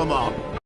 Come on.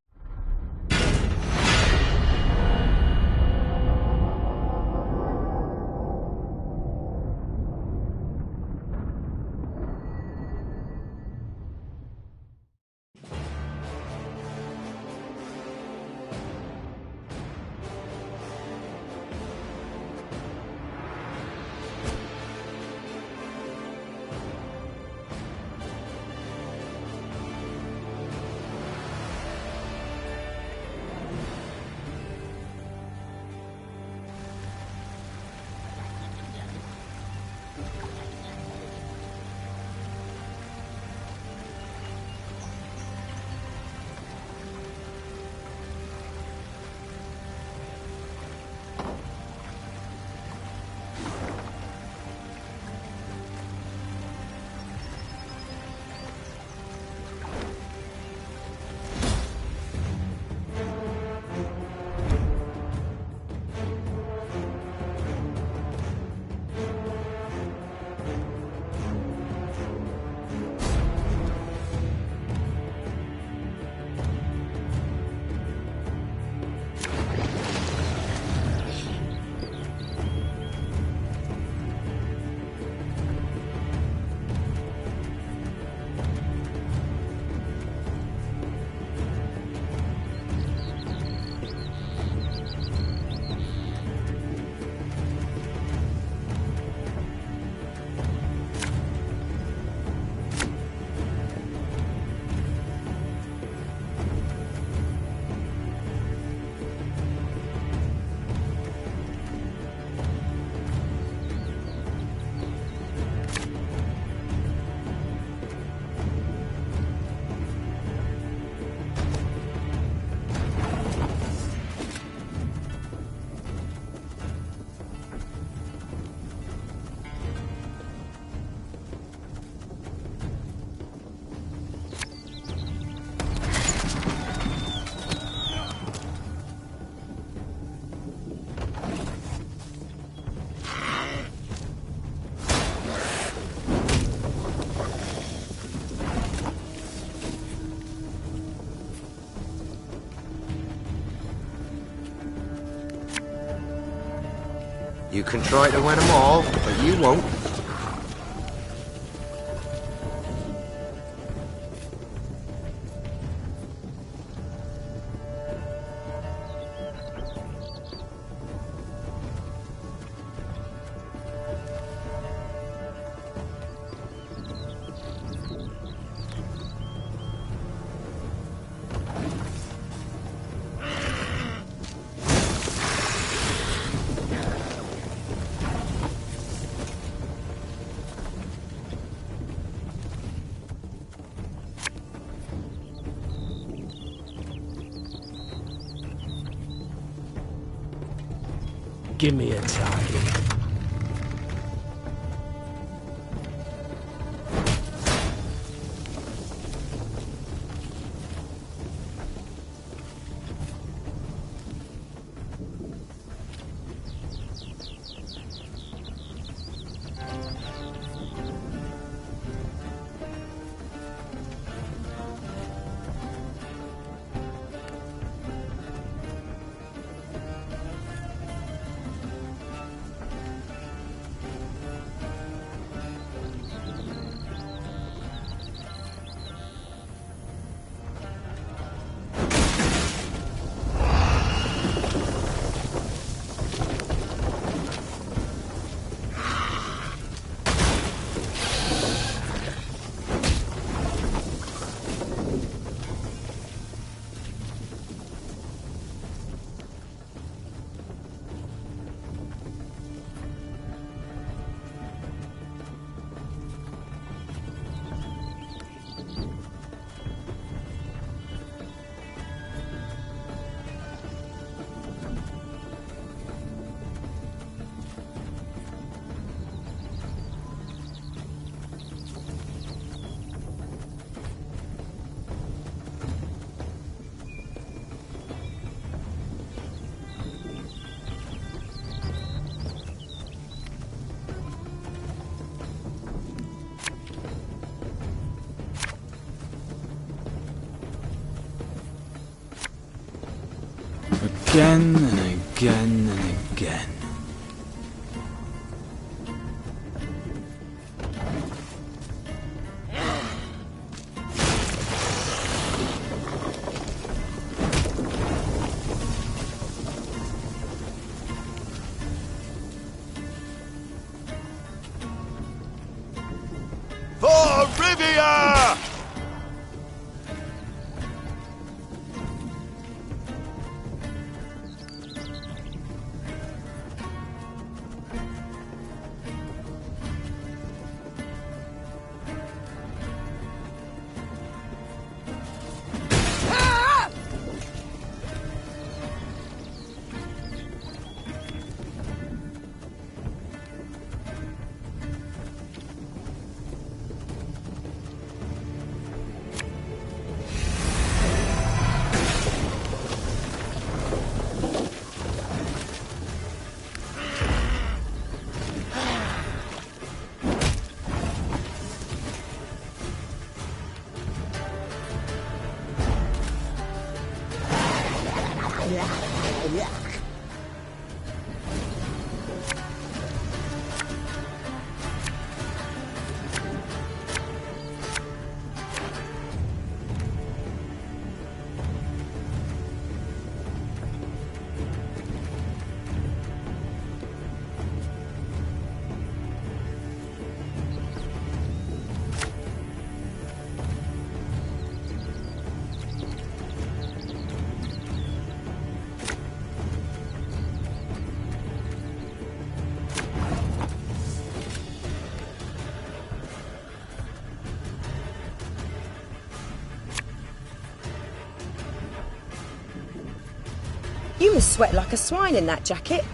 You can try to win them all, but you won't. Give me a target. again and again and again. For Rivia! You must sweat like a swine in that jacket.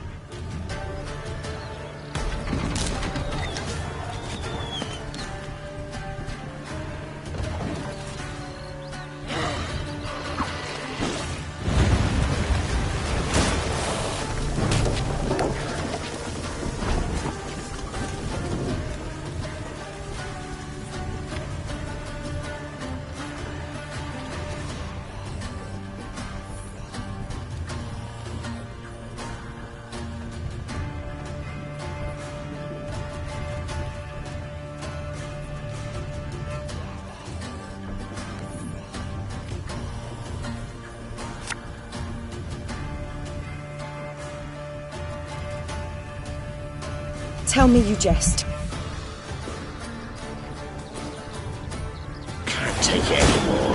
Tell me you jest. Can't take it anymore.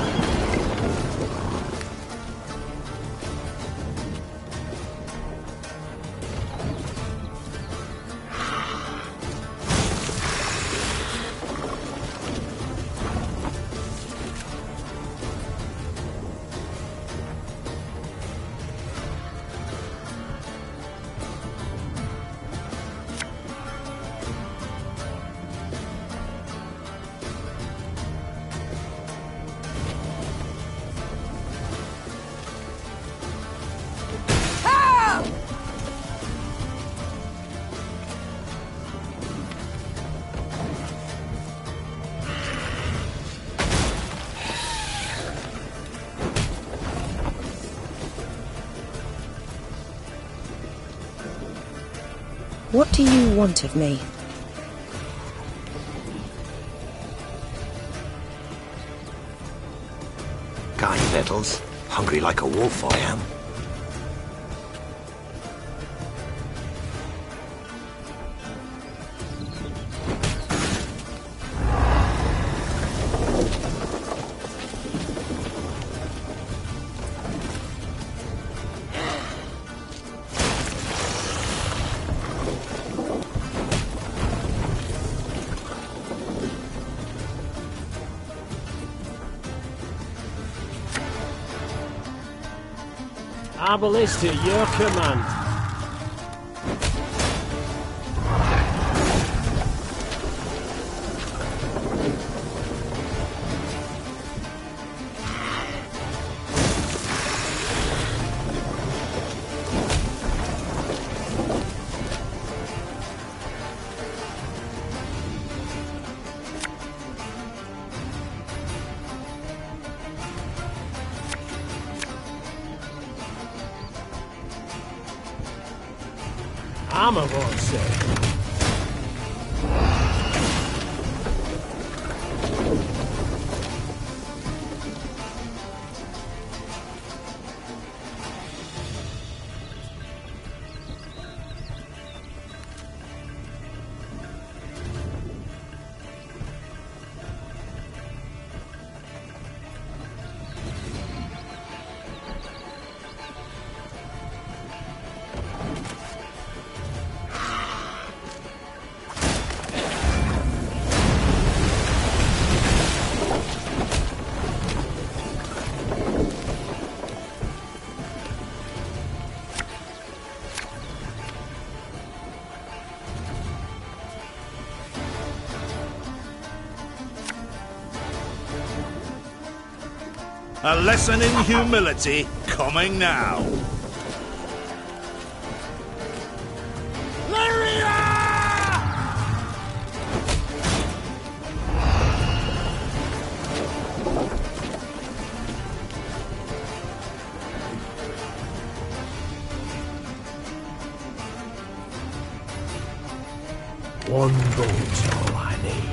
What do you want of me? Got any victuals? Hungry like a wolf, I am. Our ballista, your command. Mama won't say. A lesson in humility coming now. One boat's all I need.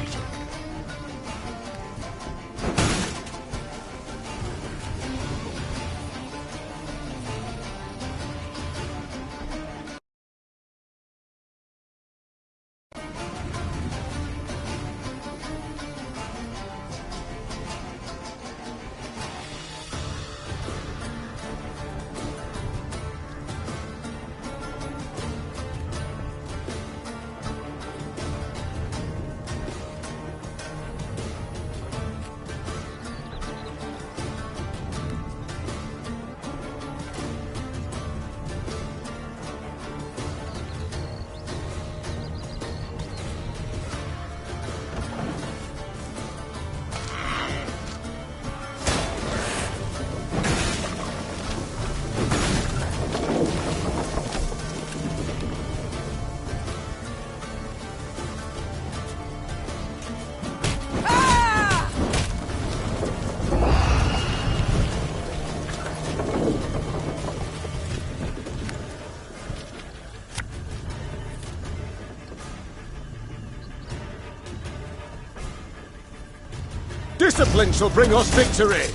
Discipline shall bring us victory!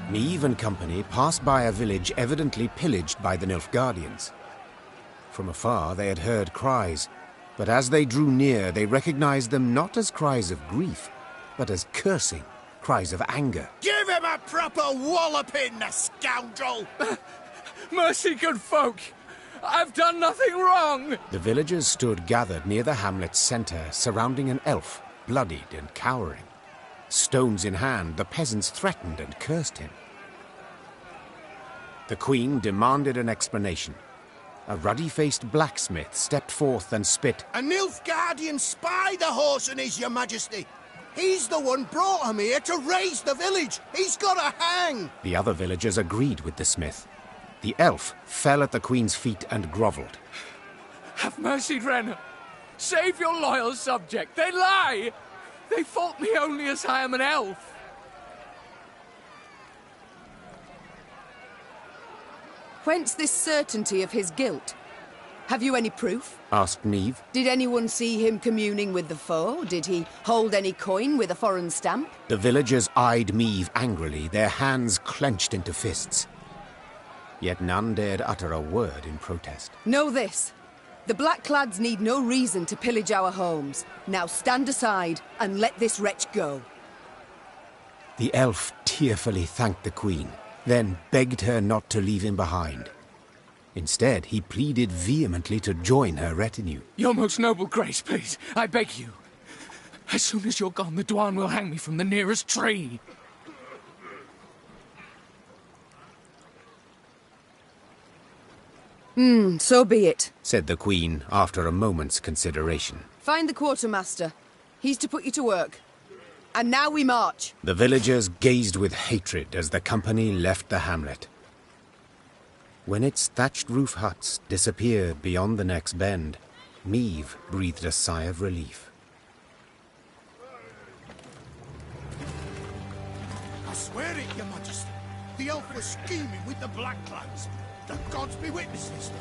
Neve and company passed by a village evidently pillaged by the Nilfgaardians. From afar they had heard cries, but as they drew near they recognized them not as cries of grief, but as cursing, cries of anger. Give him a proper walloping, the scoundrel! Mercy, good folk! I've done nothing wrong! The villagers stood gathered near the hamlet's centre, surrounding an elf, bloodied and cowering. Stones in hand, the peasants threatened and cursed him. The queen demanded an explanation. A ruddy-faced blacksmith stepped forth and spit. A Nilfgaardian spy the horse and is, your majesty. He's the one brought him here to raise the village. He's got to hang. The other villagers agreed with the smith. The elf fell at the queen's feet and grovelled. Have mercy, Renner. Save your loyal subject. They lie! They fault me only as I am an elf. Whence this certainty of his guilt? Have you any proof? Asked Neve. Did anyone see him communing with the foe? Did he hold any coin with a foreign stamp? The villagers eyed Neve angrily, their hands clenched into fists. Yet none dared utter a word in protest. Know this. The Blackclads need no reason to pillage our homes. Now stand aside and let this wretch go. The elf tearfully thanked the queen, then begged her not to leave him behind. Instead, he pleaded vehemently to join her retinue. Your most noble grace, please, I beg you. As soon as you're gone, the Dwan will hang me from the nearest tree. So be it. Said the queen after a moment's consideration. Find the quartermaster. He's to put you to work. And now we march. The villagers gazed with hatred as the company left the hamlet. When its thatched roof huts disappeared beyond the next bend, Neve breathed a sigh of relief. I swear it, your majesty. The elf was scheming with the Blackclads. The gods be witnesses.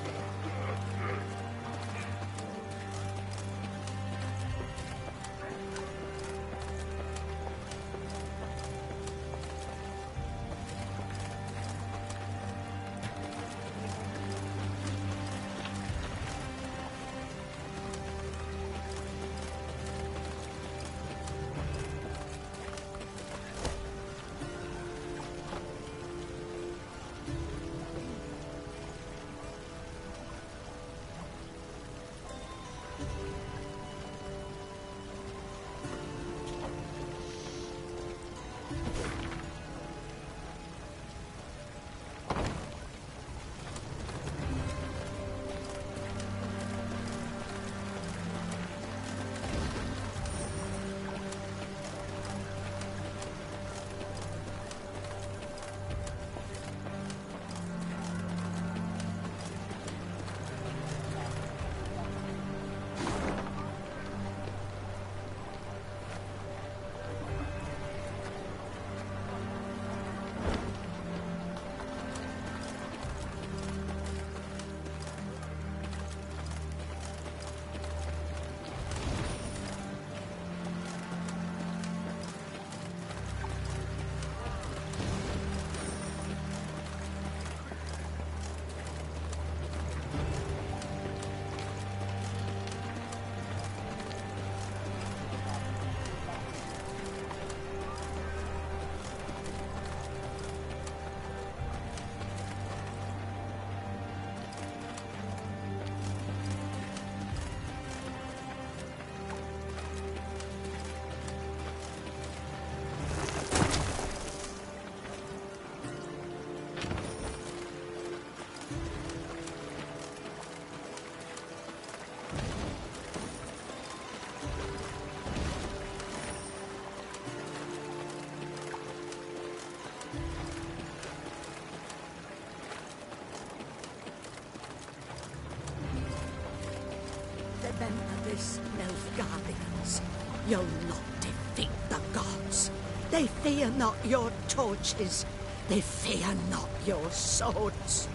Remember this, Nilfgaardians. You'll not defeat the gods. They fear not your torches. They fear not your swords.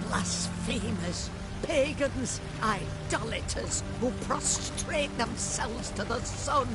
Blasphemers, pagans, idolaters who prostrate themselves to the sun.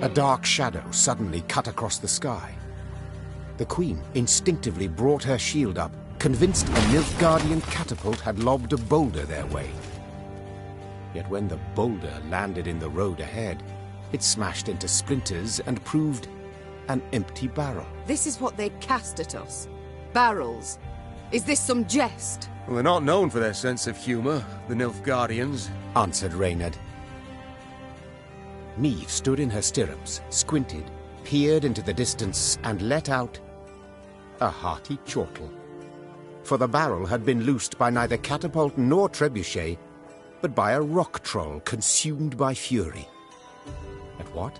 A dark shadow suddenly cut across the sky. The Queen instinctively brought her shield up, convinced a Nilfgaardian catapult had lobbed a boulder their way. Yet when the boulder landed in the road ahead, it smashed into splinters and proved an empty barrel. This is what they cast at us. Barrels. Is this some jest? Well, they're not known for their sense of humour, the Nilfgaardians, answered Reynard. Meve stood in her stirrups, squinted, peered into the distance, and let out a hearty chortle. For the barrel had been loosed by neither catapult nor trebuchet, but by a rock troll consumed by fury. And what?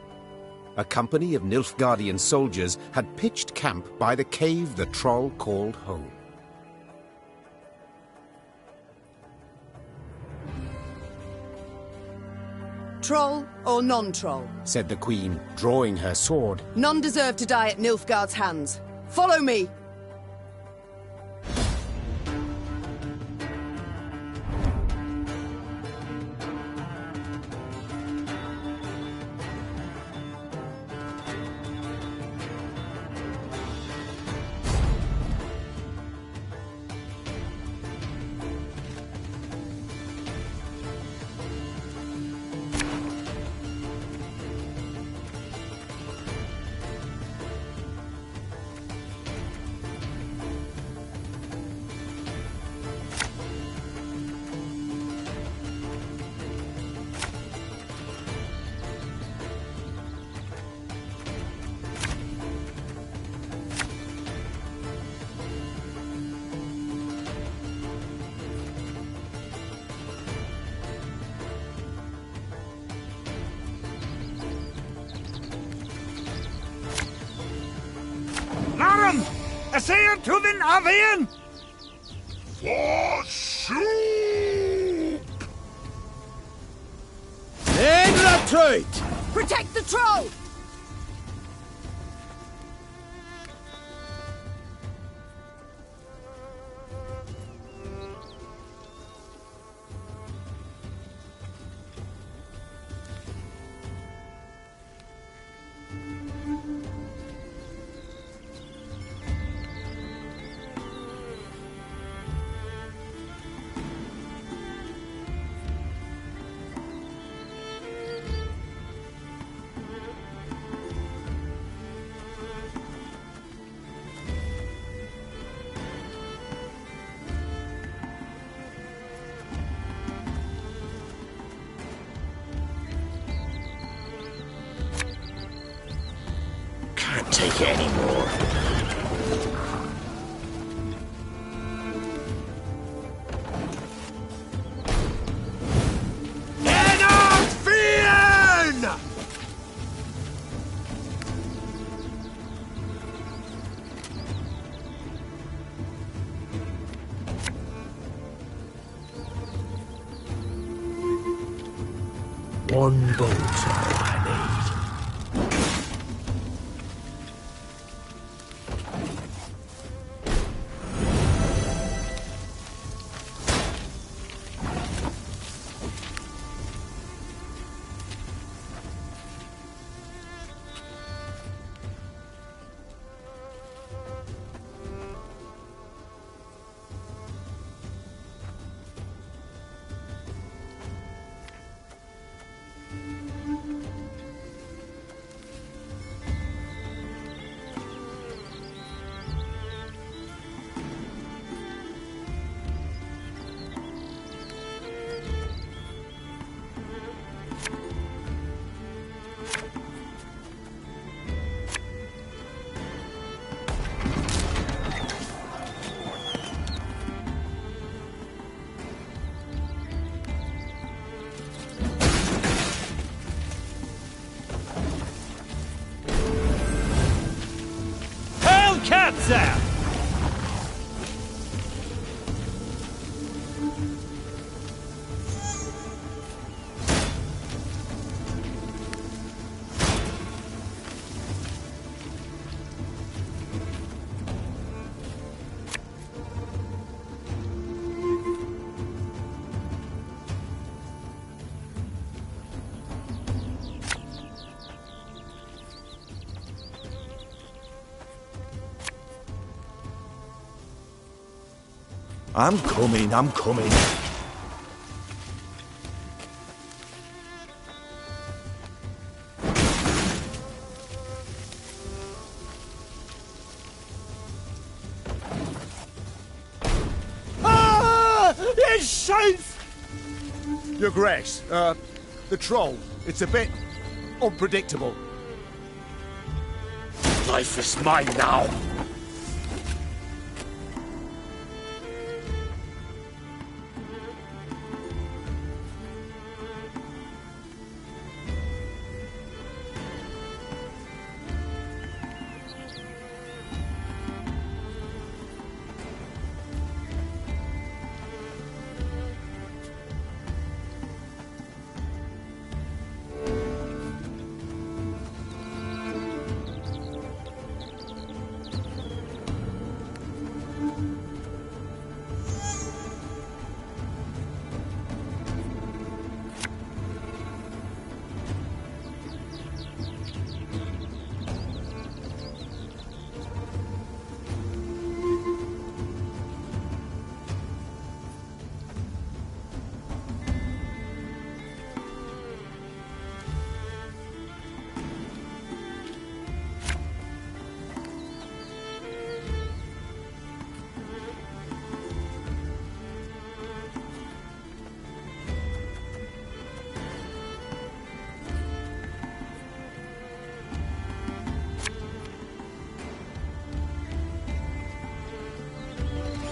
A company of Nilfgaardian soldiers had pitched camp by the cave the troll called home. Troll or non-troll? Said the Queen, drawing her sword. None deserve to die at Nilfgaard's hands. Follow me! Essayant to the Navian! For soup! In retreat! Protect the troll! Take it anymore. One boat's all I need. Lights out! I'm coming, I'm coming. Ah! It's safe! Your Grace, the troll, it's a bit unpredictable. Life is mine now.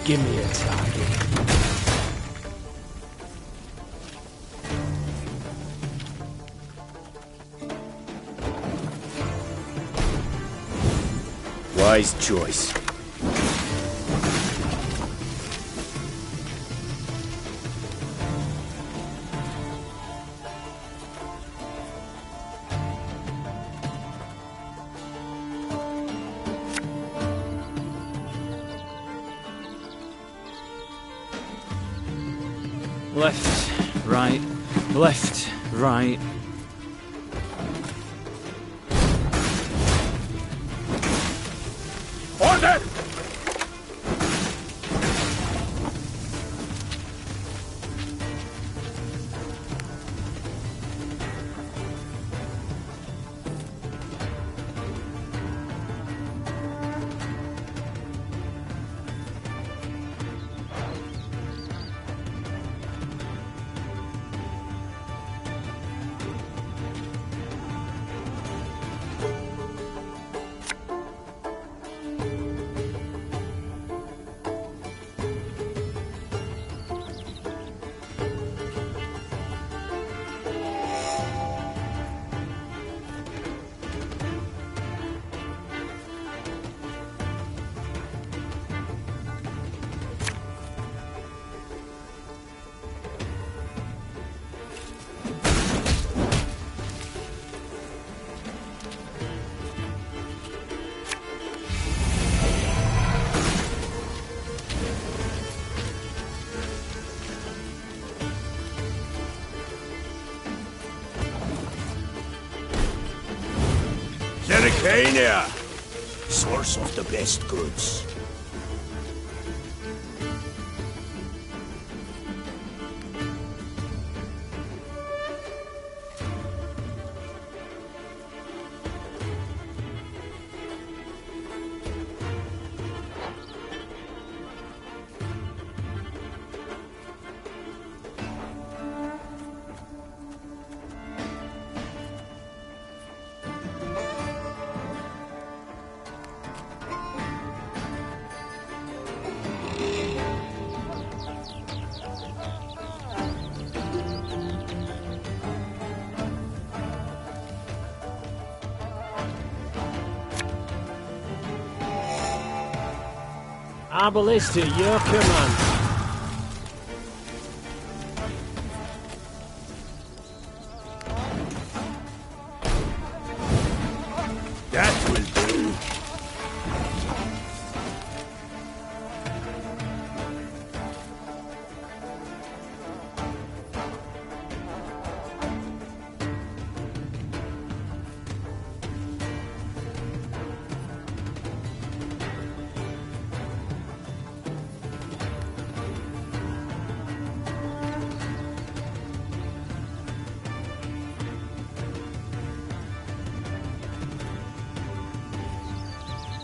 Give me a target. Wise choice. Left, right, left, right. Order! Zericania! Source of the best goods. I is to your command. That will do.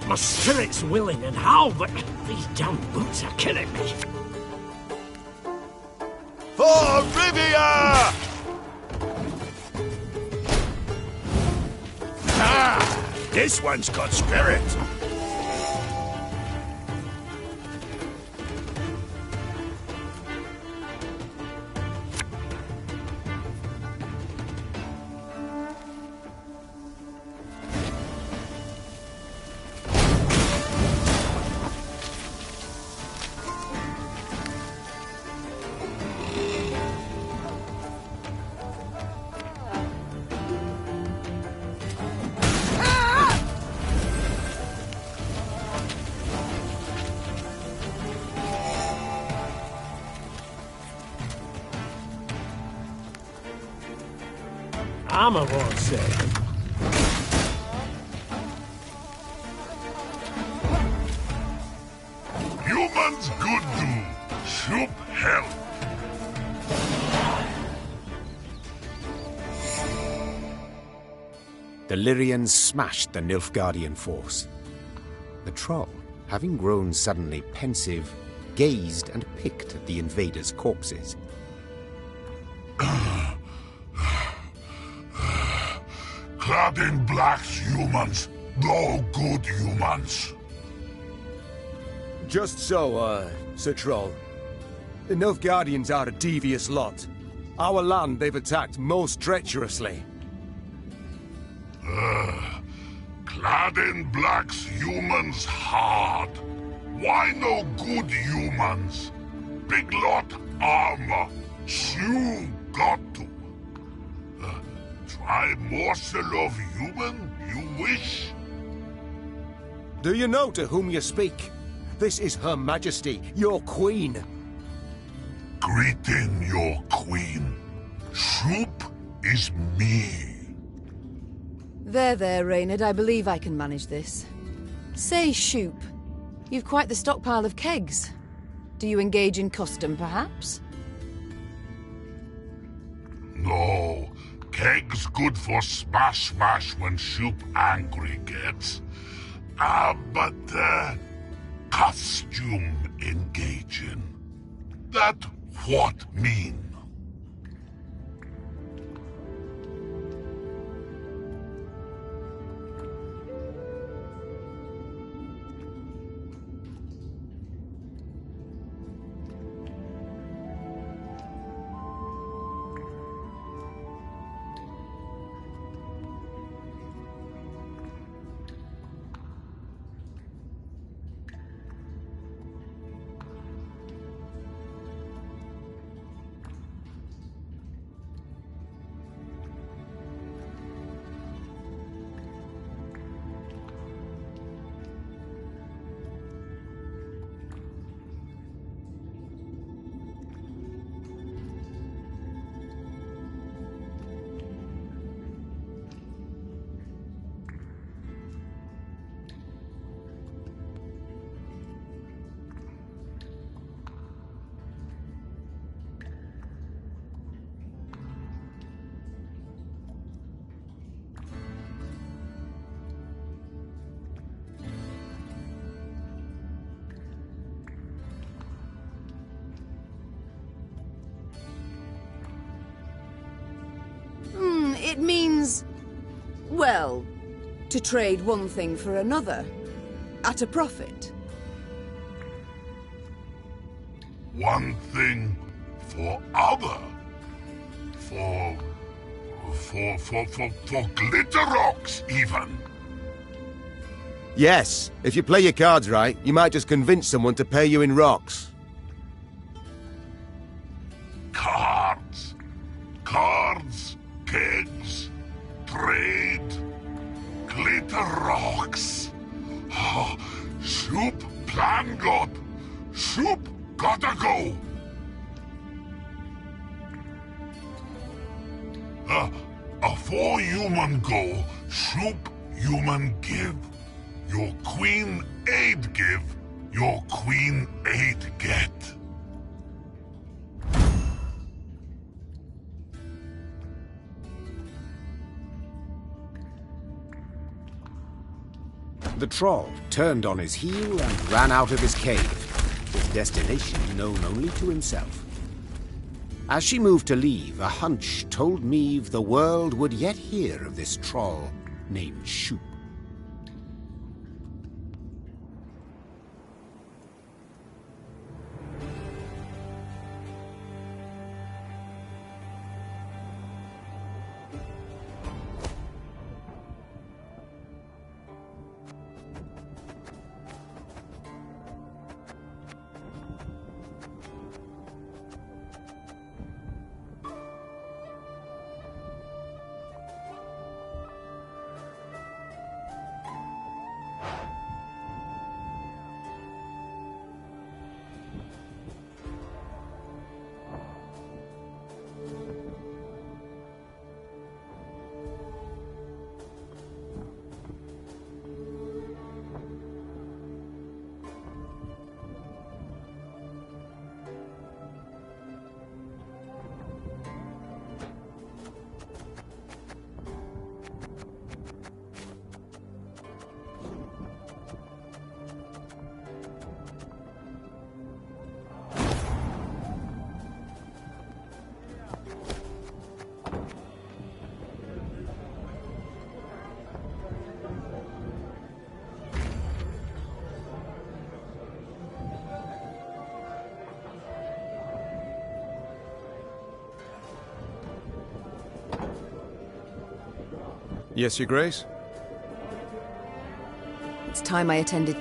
My spirit's willing and how, but these damn boots are killing me. For Rivia! Ah! This one's got spirit. Armor won't save. Humans good do. Shoop help. The Lyrians smashed the Nilfgaardian force. The troll, having grown suddenly pensive, gazed and picked at the invaders' corpses. Clad in blacks humans. No good humans. Just so, Sir Troll. The Nilfgaardians are a devious lot. Our land they've attacked most treacherously. Clad in blacks humans hard. Why no good humans? Big lot armor. You got to. Try morsel of human, you wish? Do you know to whom you speak? This is Her Majesty, your queen. Greeting your queen. Shoop is me. There, Reynard. I believe I can manage this. Say, Shoop, you've quite the stockpile of kegs. Do you engage in custom, perhaps? No. Keg's good for smash when Shoop angry gets. But costume engaging. That what mean? It means, well, to trade one thing for another, at a profit. One thing for other. For glitter rocks, even. Yes, if you play your cards right, you might just convince someone to pay you in rocks. Cards. Cards, kegs, trade, glitter rocks. Shoop plan god. Shoop gotta go. A 4 human go, Shoop human give. Your queen 8 give, your queen 8 get. The troll turned on his heel and ran out of his cave, his destination known only to himself. As she moved to leave, a hunch told Meve the world would yet hear of this troll named Shoop. Yes, Your Grace? It's time I attended.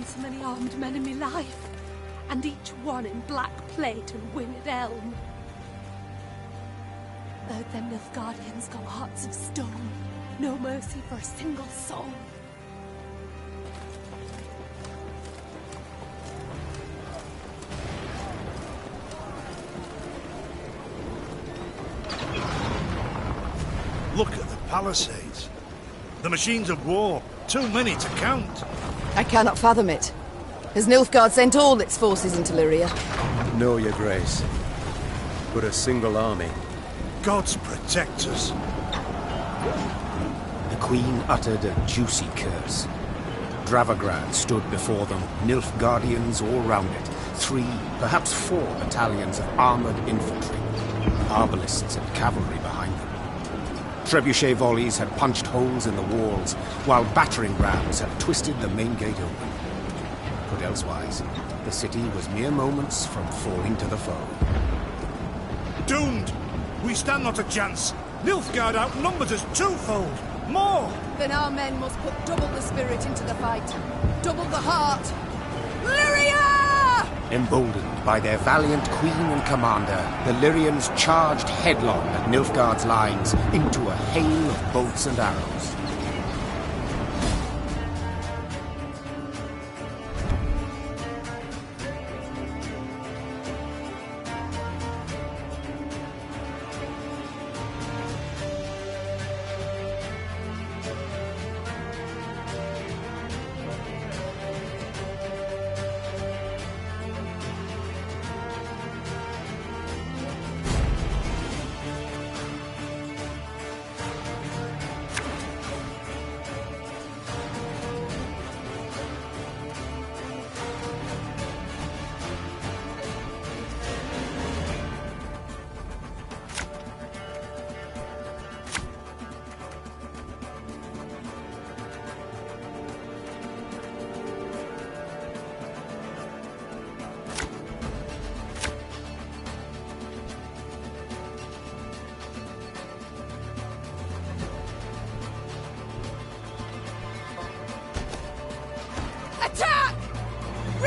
So many armed men in my life, and each one in black plate and winged helm. Heard them Nilfgaardians got hearts of stone, no mercy for a single soul. Look at the palisades. The machines of war. Too many to count. I cannot fathom it. Has Nilfgaard sent all its forces into Lyria? No, Your Grace. But a single army. Gods protect us. The Queen uttered a juicy curse. Dravagrad stood before them, Nilfgaardians all round it, 3, perhaps 4 battalions of armored infantry, arbalists and cavalry behind them. Trebuchet volleys had punched holes in the walls, while battering rams had twisted the main gate open. Put elsewise, the city was mere moments from falling to the foe. Doomed! We stand not a chance. Nilfgaard outnumbers us twofold. More! Then our men must put double the spirit into the fight. Double the heart. Lyria! Emboldened by their valiant queen and commander, the Lyrians charged headlong at Nilfgaard's lines into a hail of bolts and arrows.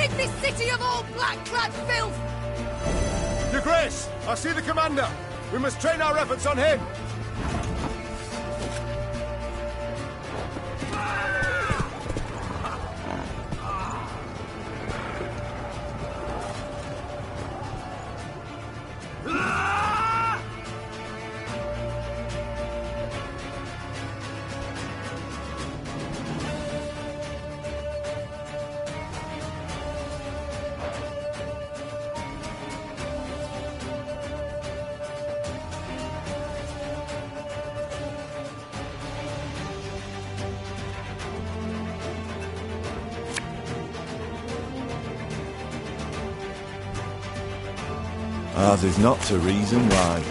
Rid this city of all black-clad filth! Your Grace, I see the commander. We must train our efforts on him. Ours is not to reason why.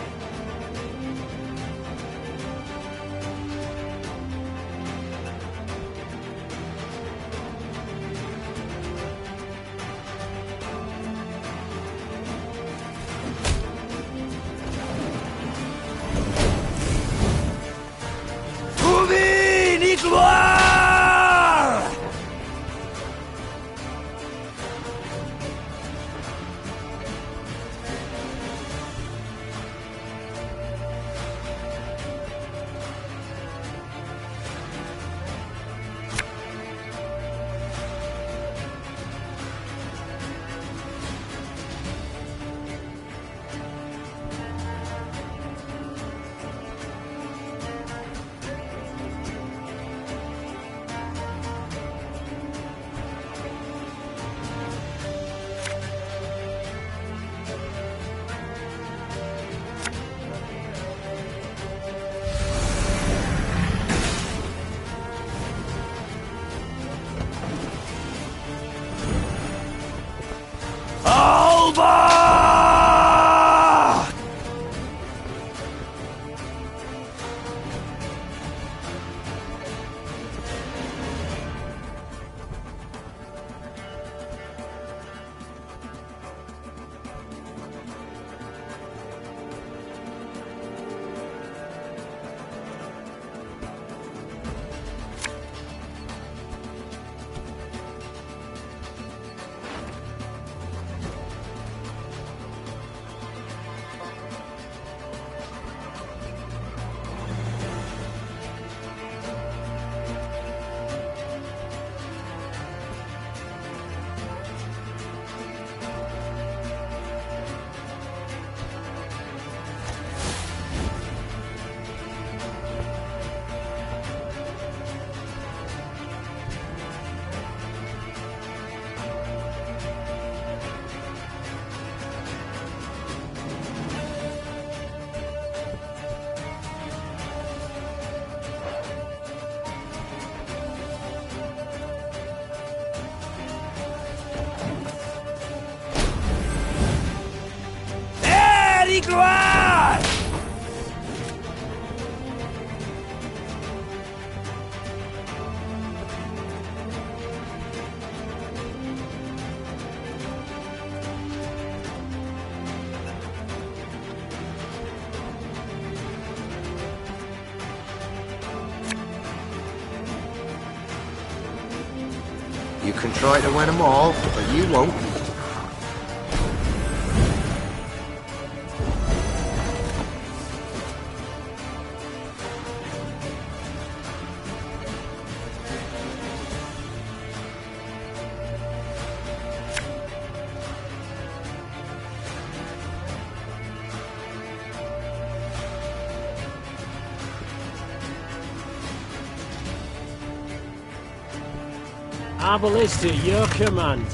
You can try to win them all, but you won't. Our ballista, your command.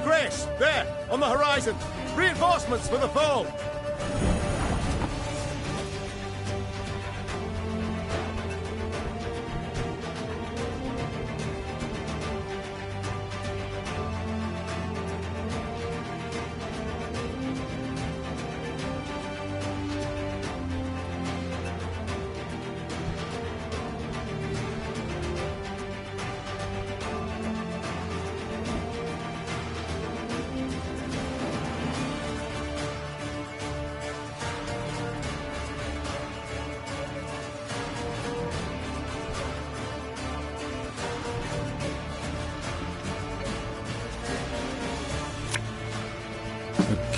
Your Grace! There, on the horizon! Reinforcements for the foe!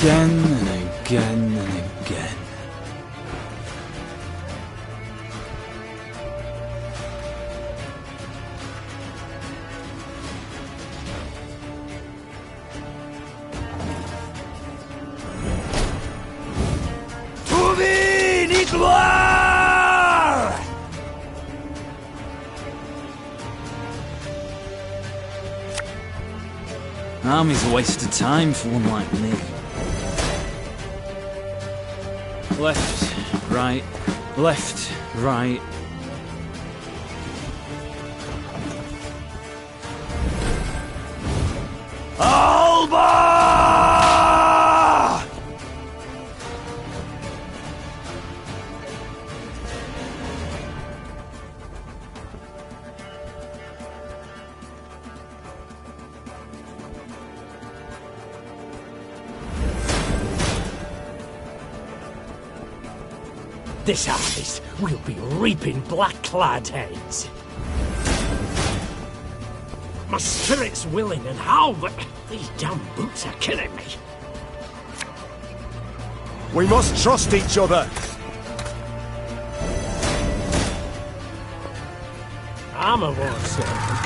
Again and again and again. Tuvi ni gloire! Army's a waste of time for one like me. Left, right, left, right. Alba! This harvest, we'll be reaping black-clad heads. My spirit's willing and how, but these damn boots are killing me. We must trust each other! I'm a war servant.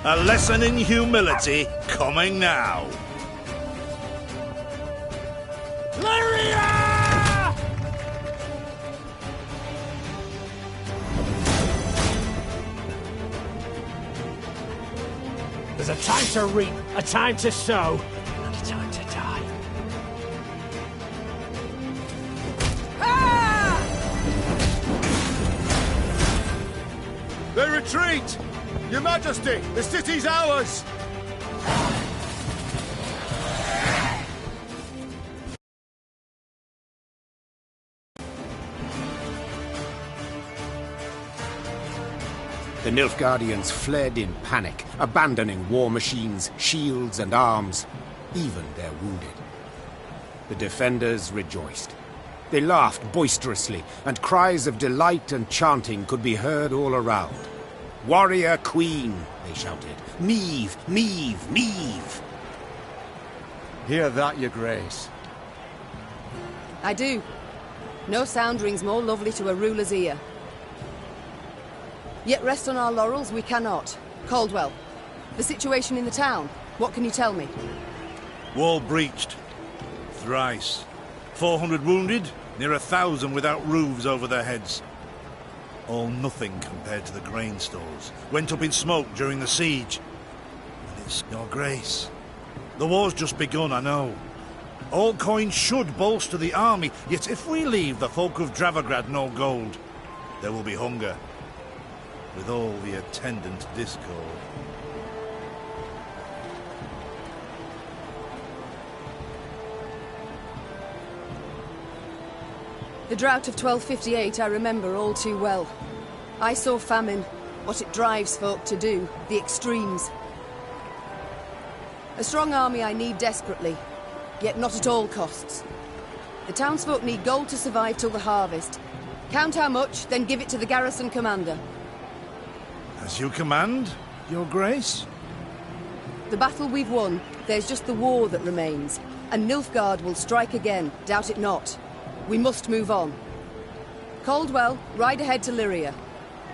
A lesson in humility coming now. Lyria! There's a time to reap, a time to sow, and a time to die. They retreat! Your Majesty, the city's ours! The Nilfgaardians fled in panic, abandoning war machines, shields and arms, even their wounded. The defenders rejoiced. They laughed boisterously, and cries of delight and chanting could be heard all around. "Warrior Queen," they shouted. "Meve! Meve! Meve!" Hear that, Your Grace. I do. No sound rings more lovely to a ruler's ear. Yet rest on our laurels we cannot. Caldwell, the situation in the town, what can you tell me? Wall breached. Thrice. 400 wounded, near 1,000 without roofs over their heads. All nothing compared to the grain stores. Went up in smoke during the siege. And it's Your Grace. The war's just begun, I know. All coins should bolster the army, yet if we leave the folk of Dravograd no gold, there will be hunger, with all the attendant discord. The drought of 1258 I remember all too well. I saw famine, what it drives folk to do, the extremes. A strong army I need desperately, yet not at all costs. The townsfolk need gold to survive till the harvest. Count how much, then give it to the garrison commander. As you command, Your Grace? The battle we've won, there's just the war that remains. And Nilfgaard will strike again, doubt it not. We must move on. Caldwell, ride ahead to Lyria.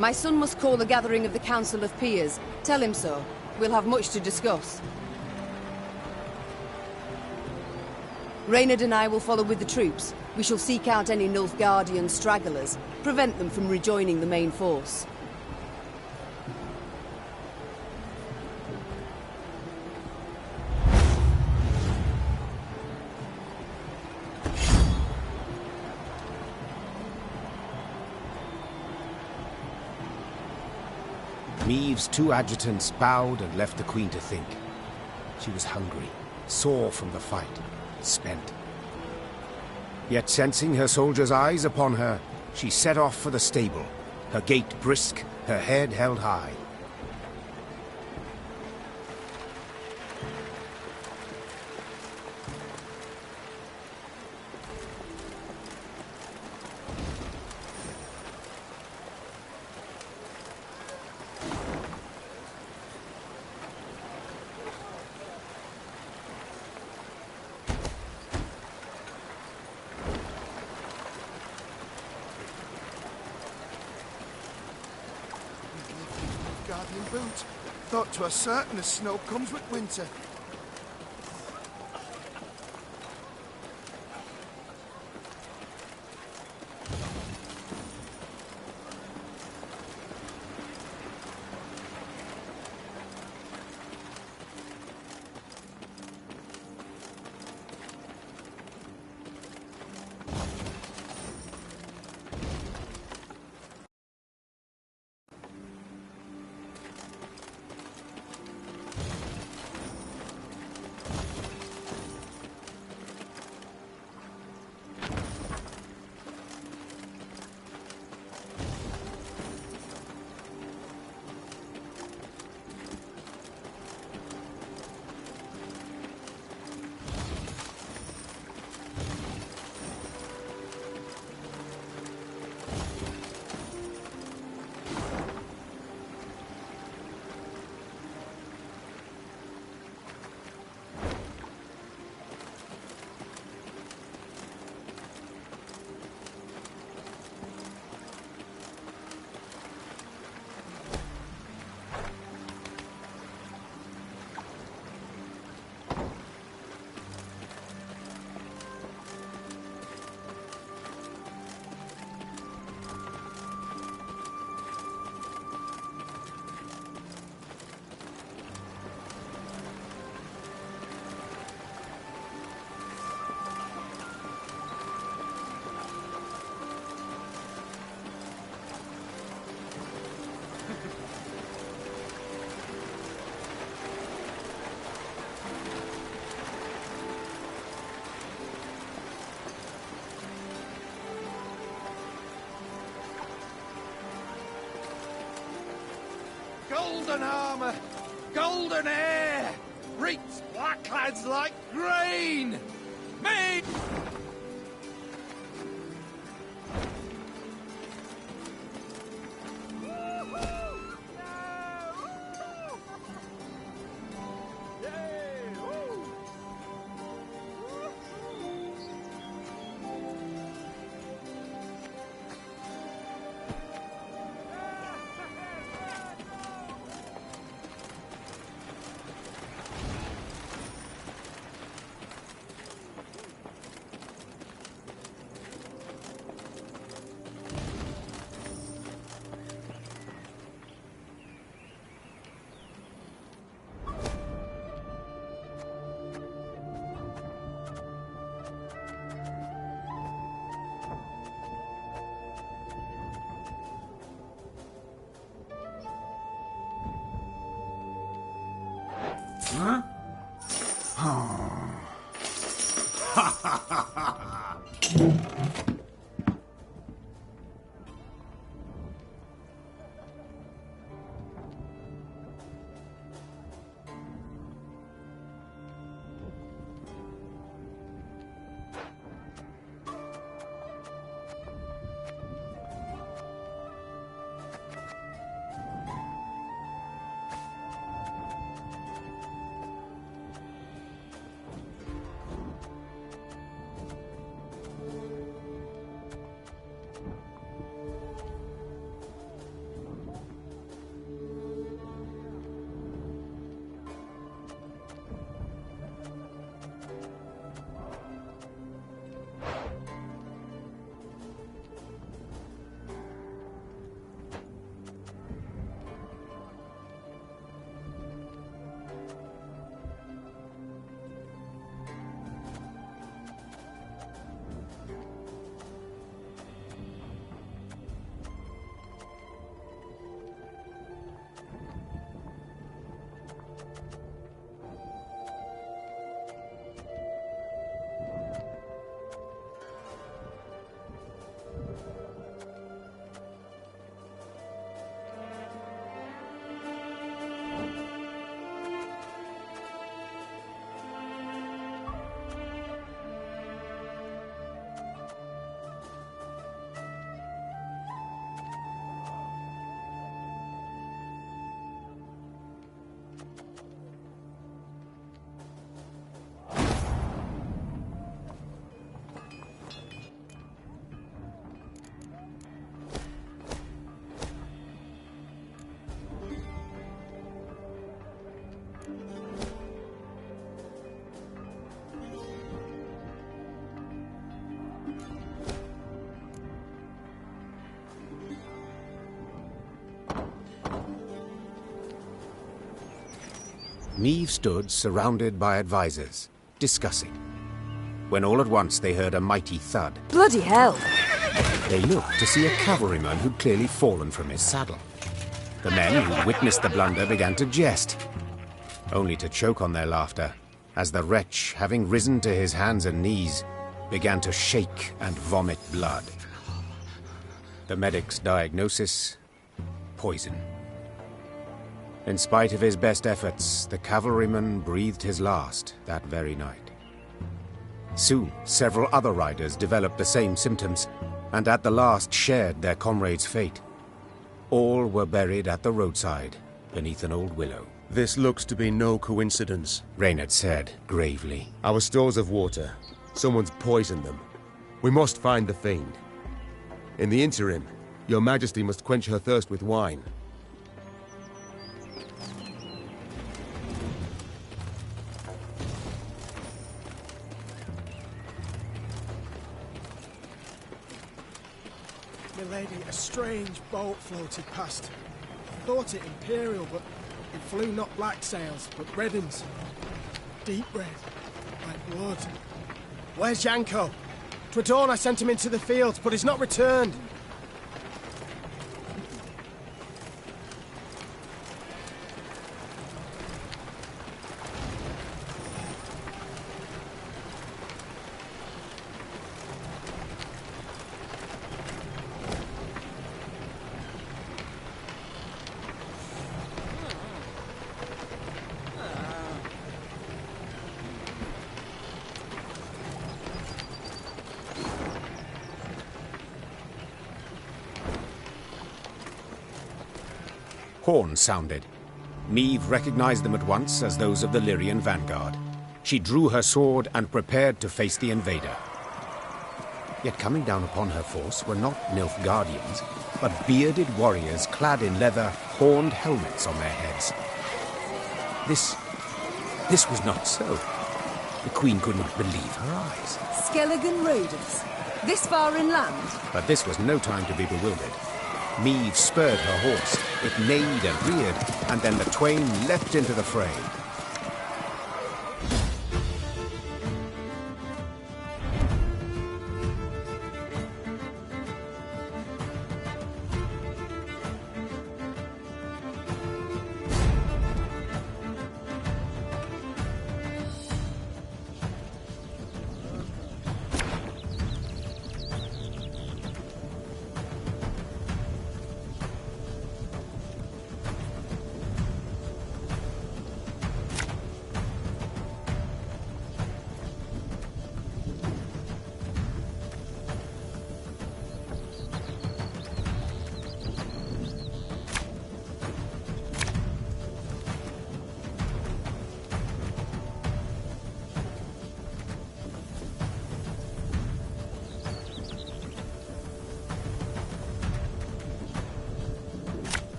My son must call a gathering of the Council of Peers. Tell him so. We'll have much to discuss. Reynard and I will follow with the troops. We shall seek out any Nilfgaardian stragglers, prevent them from rejoining the main force. Maeve's two adjutants bowed and left the Queen to think. She was hungry, sore from the fight, spent. Yet sensing her soldiers' eyes upon her, she set off for the stable, her gait brisk, her head held high. Guardian boot. Thought 'twas certain the snow comes with winter. Golden armor, golden hair, reeks black lads like grain. Me! Huh? Meave stood surrounded by advisors, discussing, when all at once they heard a mighty thud. Bloody hell! They looked to see a cavalryman who'd clearly fallen from his saddle. The men who'd witnessed the blunder began to jest, only to choke on their laughter as the wretch, having risen to his hands and knees, began to shake and vomit blood. The medic's diagnosis: poison. In spite of his best efforts, the cavalryman breathed his last that very night. Soon, several other riders developed the same symptoms, and at the last shared their comrade's fate. All were buried at the roadside, beneath an old willow. This looks to be no coincidence, Reynard said gravely. Our stores of water. Someone's poisoned them. We must find the fiend. In the interim, your Majesty must quench her thirst with wine. Milady, a strange boat floated past. Thought it Imperial, but it flew not black sails, but red uns. Deep red, like blood. Where's Yanko? 'Twere dawn I sent him into the fields, but he's not returned. Horns sounded. Meave recognized them at once as those of the Lyrian vanguard. She drew her sword and prepared to face the invader. Yet coming down upon her force were not Nilfgaardians, but bearded warriors clad in leather, horned helmets on their heads. This was not so. The Queen couldn't believe her eyes. Skelligan raiders? This far inland? But this was no time to be bewildered. Meave spurred her horse. It neighed and reared, and then the twain leapt into the fray.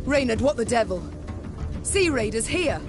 Reynard, what the devil? Sea raiders here!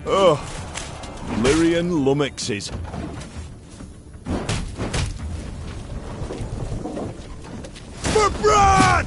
Oh, Lyrian lummoxes. For Brad!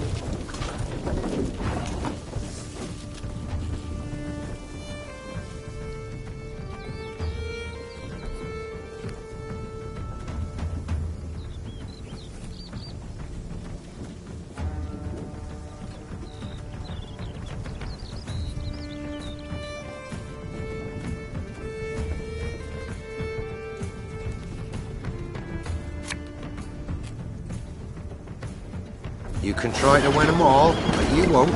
You can try to win them all, but you won't.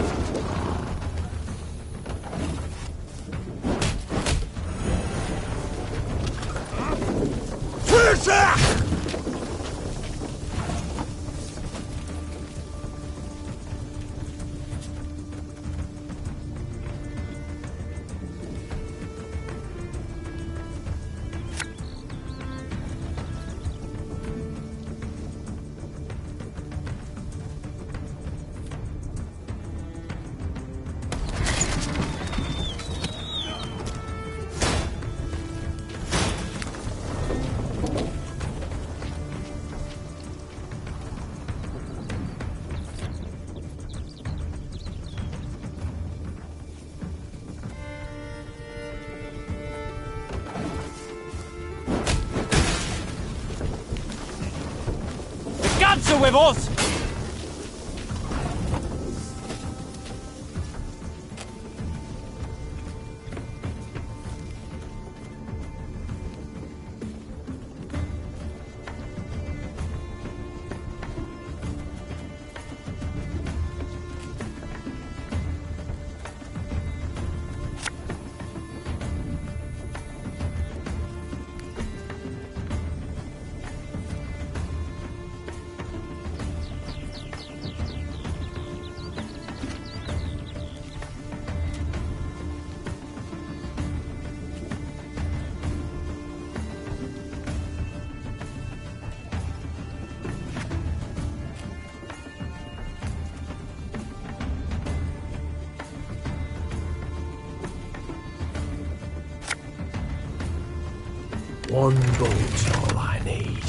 Are with us! One boat's all I need.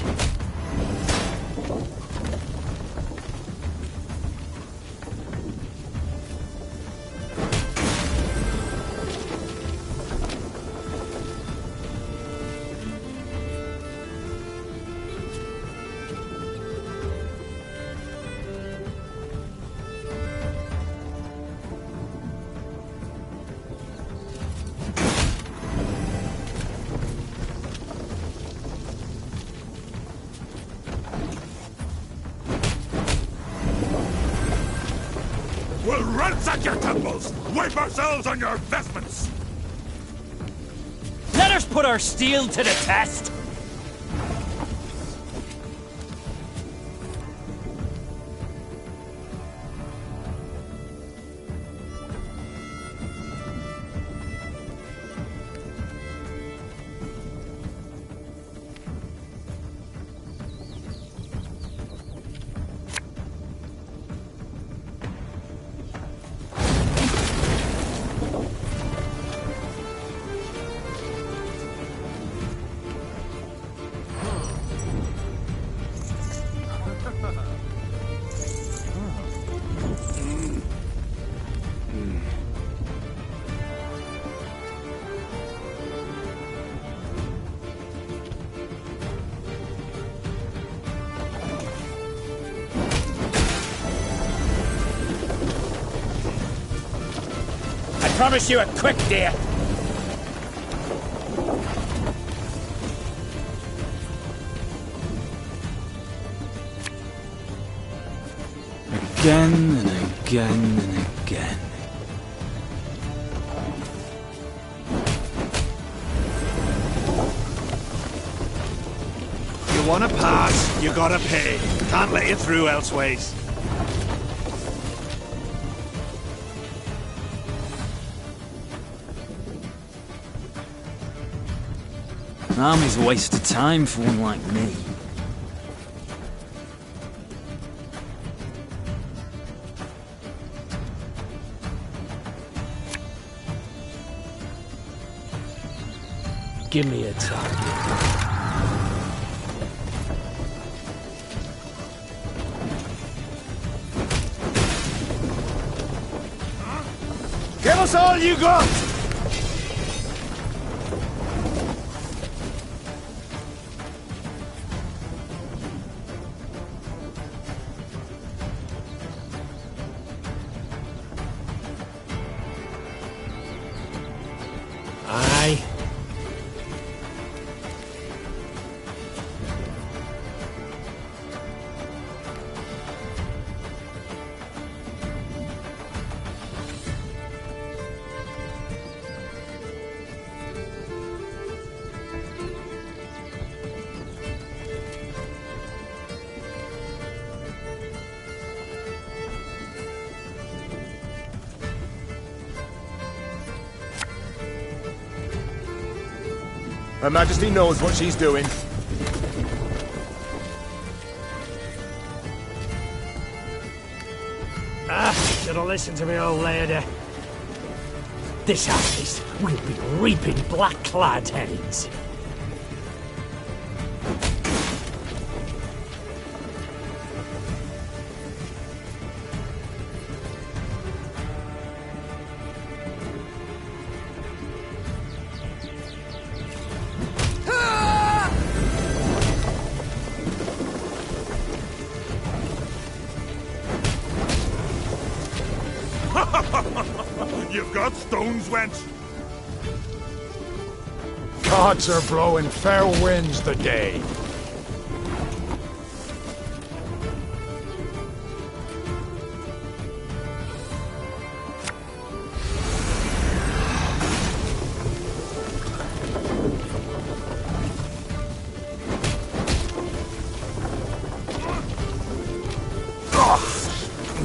We'll ransack your temples! Wipe ourselves on your vestments! Let us put our steel to the test! I promise you a quick death. Again and again and again. You wanna pass, you gotta pay. Can't let you through elseways. An army's a waste of time for one like me. Give me a target. Give us all you got! Aye. Her Majesty knows what she's doing. Should have listened to me, old lady. This harvest, we'll be reaping black-clad heads. You've got stones, wench. Gods are blowing fair winds the day.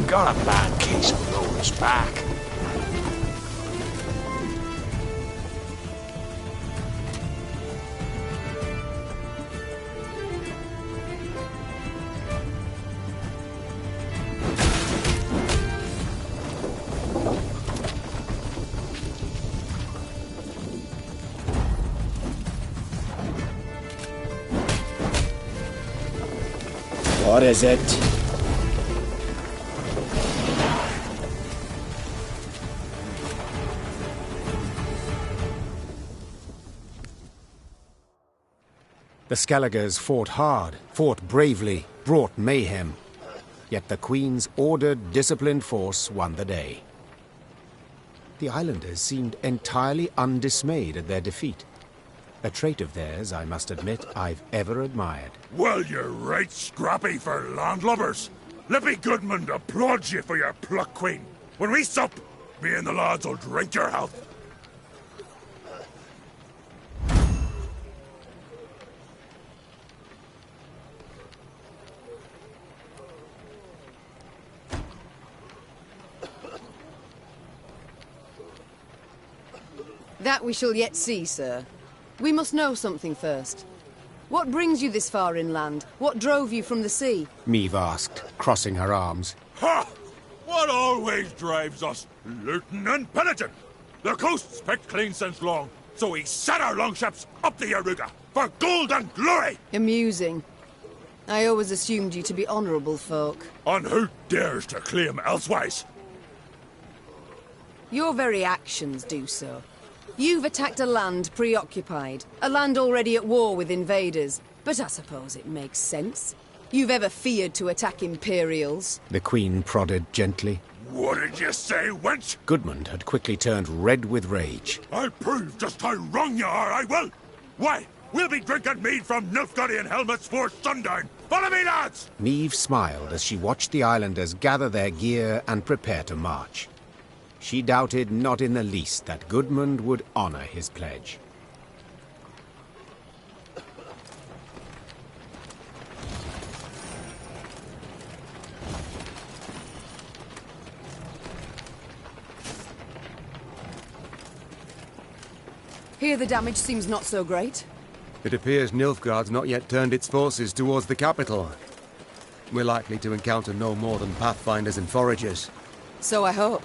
Got a bad case of Roland's back. What is it? The Skelligers fought hard, fought bravely, brought mayhem. Yet the Queen's ordered, disciplined force won the day. The islanders seemed entirely undismayed at their defeat. A trait of theirs, I must admit, I've ever admired. Well, you're right scrappy for landlubbers. Lippy Goodman applauds you for your pluck, Queen. When we sup, me and the lads will drink your health. That we shall yet see, sir. We must know something first. What brings you this far inland? What drove you from the sea? Meve asked, crossing her arms. Ha! What always drives us? Looting and pillaging. The coast's picked clean since long, so we set our longships up the Yaruga for gold and glory! Amusing. I always assumed you to be honourable folk. And who dares to claim elsewise? Your very actions do so. You've attacked a land preoccupied, a land already at war with invaders. But I suppose it makes sense. You've ever feared to attack Imperials. The Queen prodded gently. What did you say, wench? Goodmund had quickly turned red with rage. I'll prove just how wrong you are, I will! Why, we'll be drinking mead from Nilfgaardian helmets for sundown! Follow me, lads! Meve smiled as she watched the islanders gather their gear and prepare to march. She doubted not in the least that Goodmund would honor his pledge. Here the damage seems not so great. It appears Nilfgaard's not yet turned its forces towards the capital. We're likely to encounter no more than pathfinders and foragers. So I hope.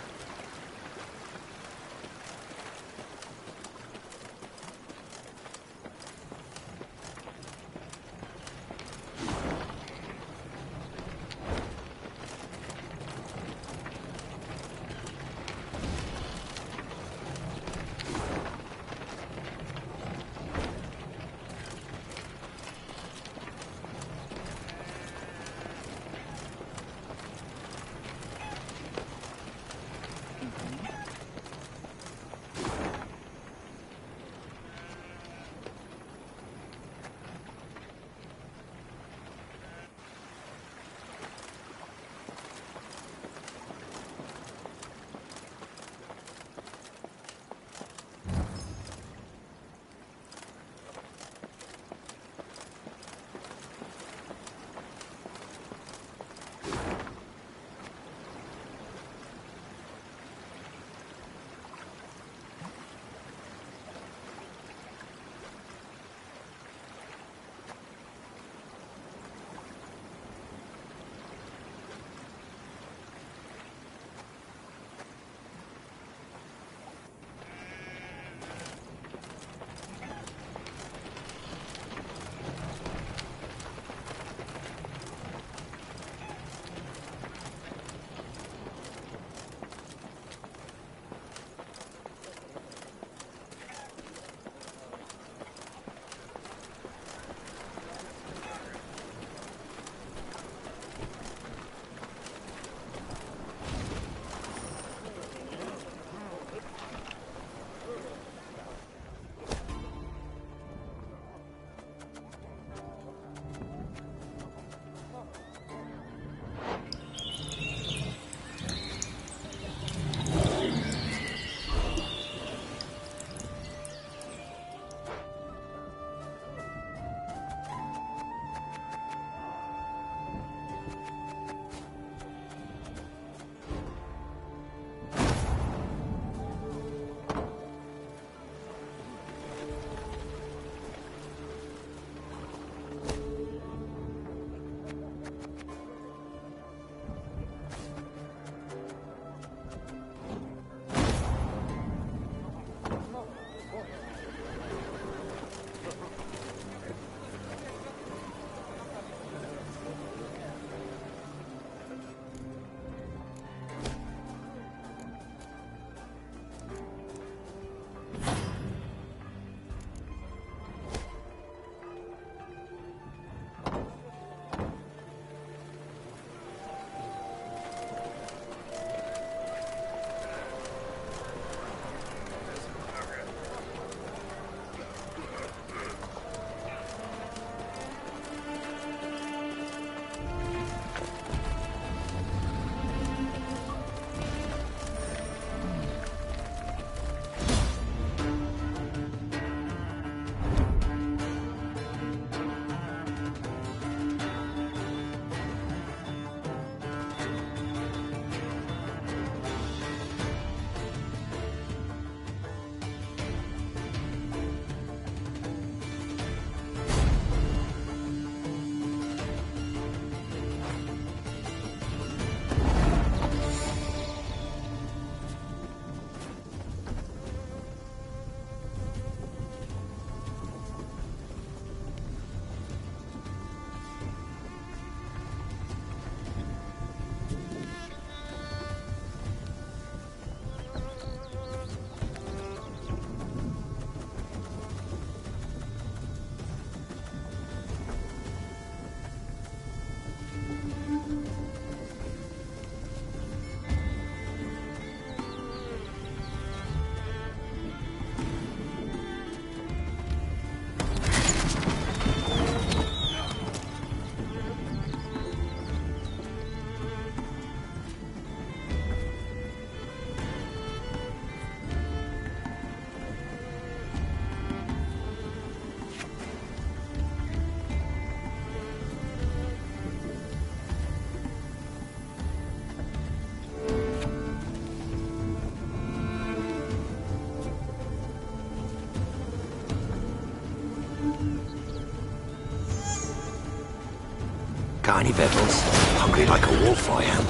Got any victuals? Hungry like a wolf, I am.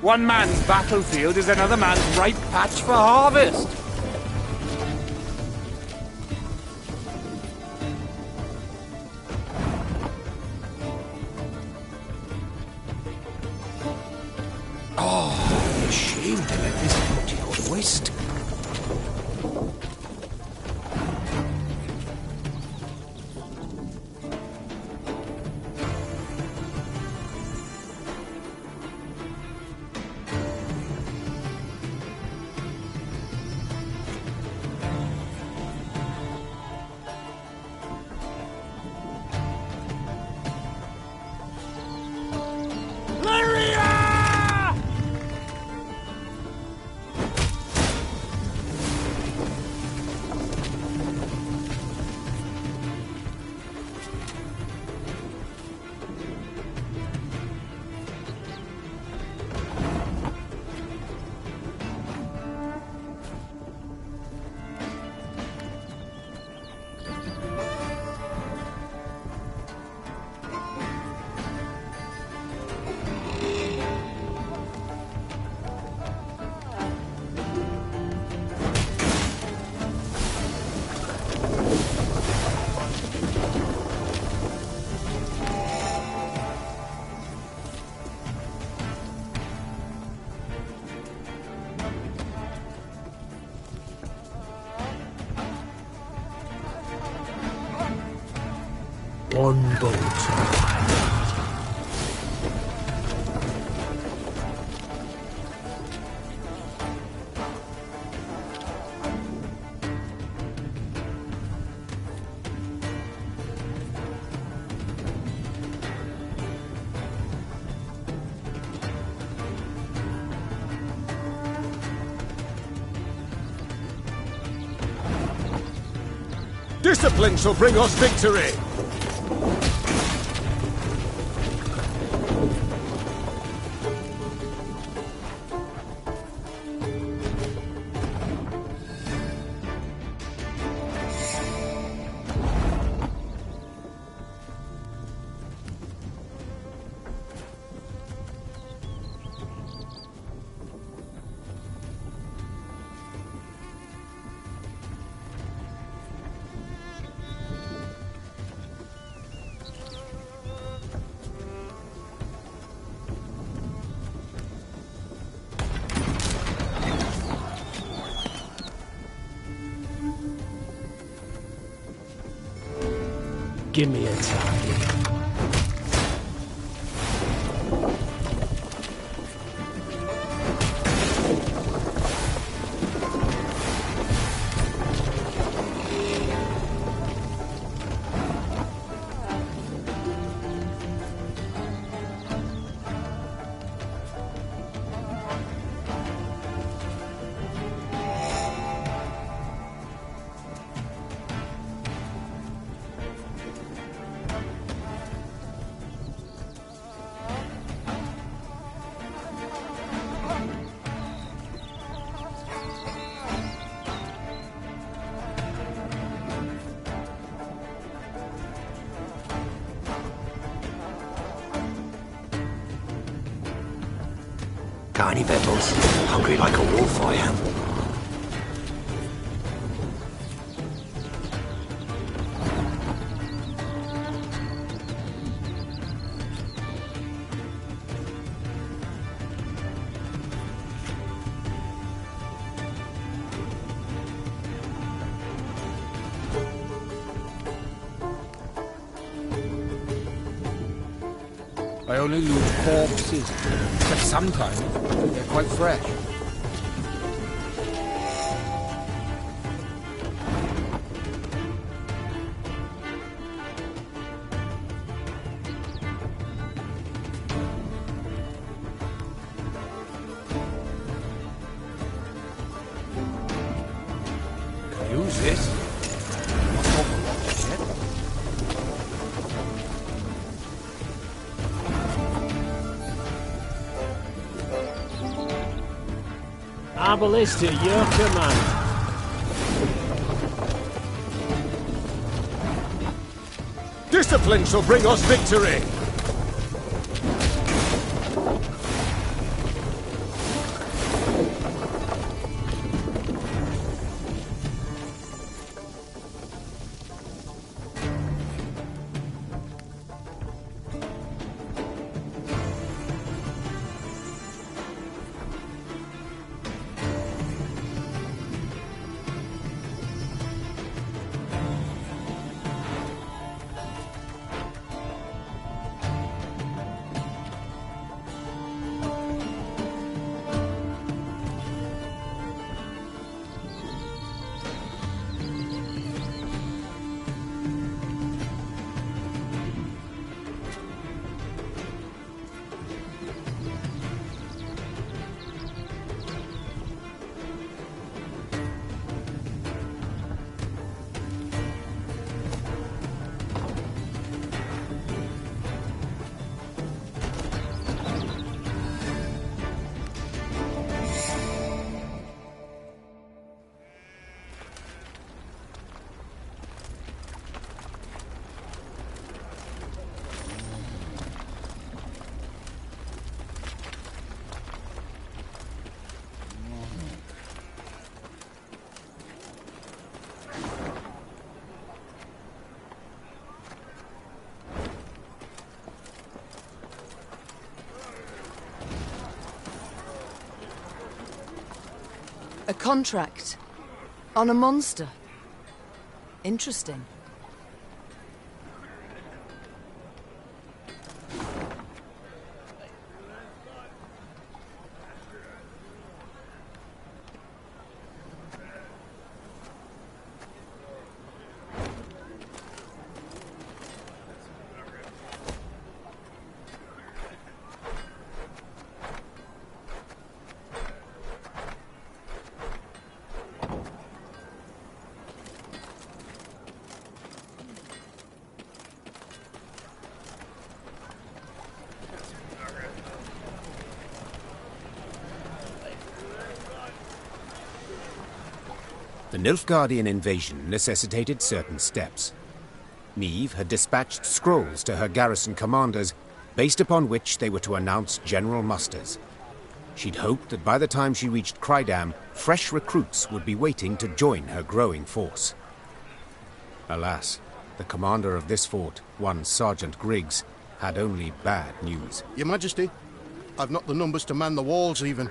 One man's battlefield is another man's ripe patch for harvest. Oh, I'm ashamed to let this bounty go to waste. One boat. Discipline shall bring us victory! Give me a target. Got any victuals? Hungry like a wolf, I am. I only loot corpses, but sometimes they're quite fresh. Can use this. Not a lot of shit. Arbalist at your command. Discipline shall bring us victory! A contract on a monster. Interesting. The Nilfgaardian invasion necessitated certain steps. Niamh had dispatched scrolls to her garrison commanders, based upon which they were to announce general musters. She'd hoped that by the time she reached Crydam, fresh recruits would be waiting to join her growing force. Alas, the commander of this fort, one Sergeant Griggs, had only bad news. Your Majesty, I've not the numbers to man the walls even.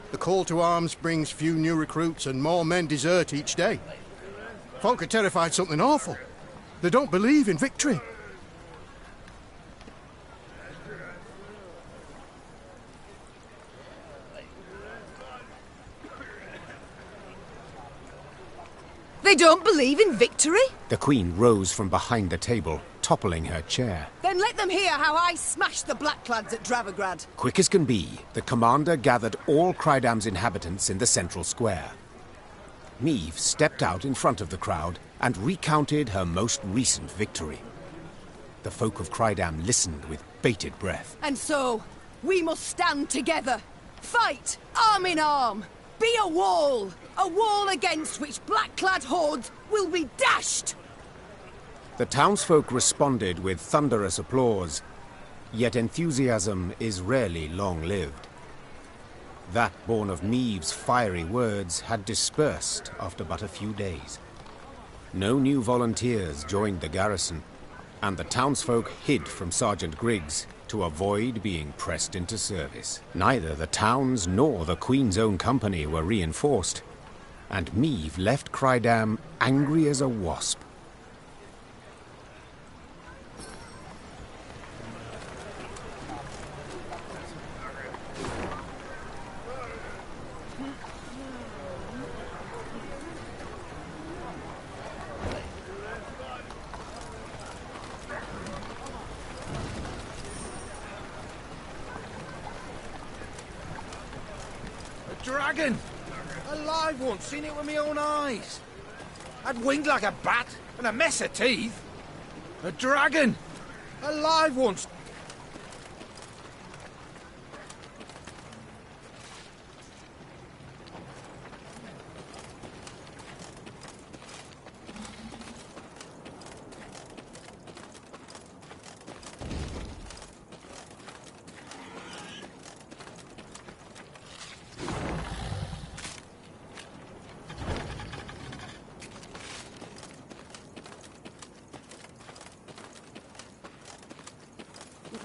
The call to arms brings few new recruits and more men desert each day. Folk are terrified something awful. They don't believe in victory. They don't believe in victory? The Queen rose from behind the table, toppling her chair. Then let them hear how I smashed the Blackclads at Dravograd. Quick as can be, the commander gathered all Crydam's inhabitants in the central square. Niamh stepped out in front of the crowd and recounted her most recent victory. The folk of Crydam listened with bated breath. And so, we must stand together. Fight, arm in arm. Be a wall against which black-clad hordes will be dashed! The townsfolk responded with thunderous applause, yet enthusiasm is rarely long-lived. That born of Niamh's fiery words had dispersed after but a few days. No new volunteers joined the garrison, and the townsfolk hid from Sergeant Griggs to avoid being pressed into service. Neither the town's nor the Queen's own company were reinforced, and Niamh left Crydam angry as a wasp. Dragon! Alive once, seen it with my own eyes. Had winged like a bat and a mess of teeth. A dragon! Alive once.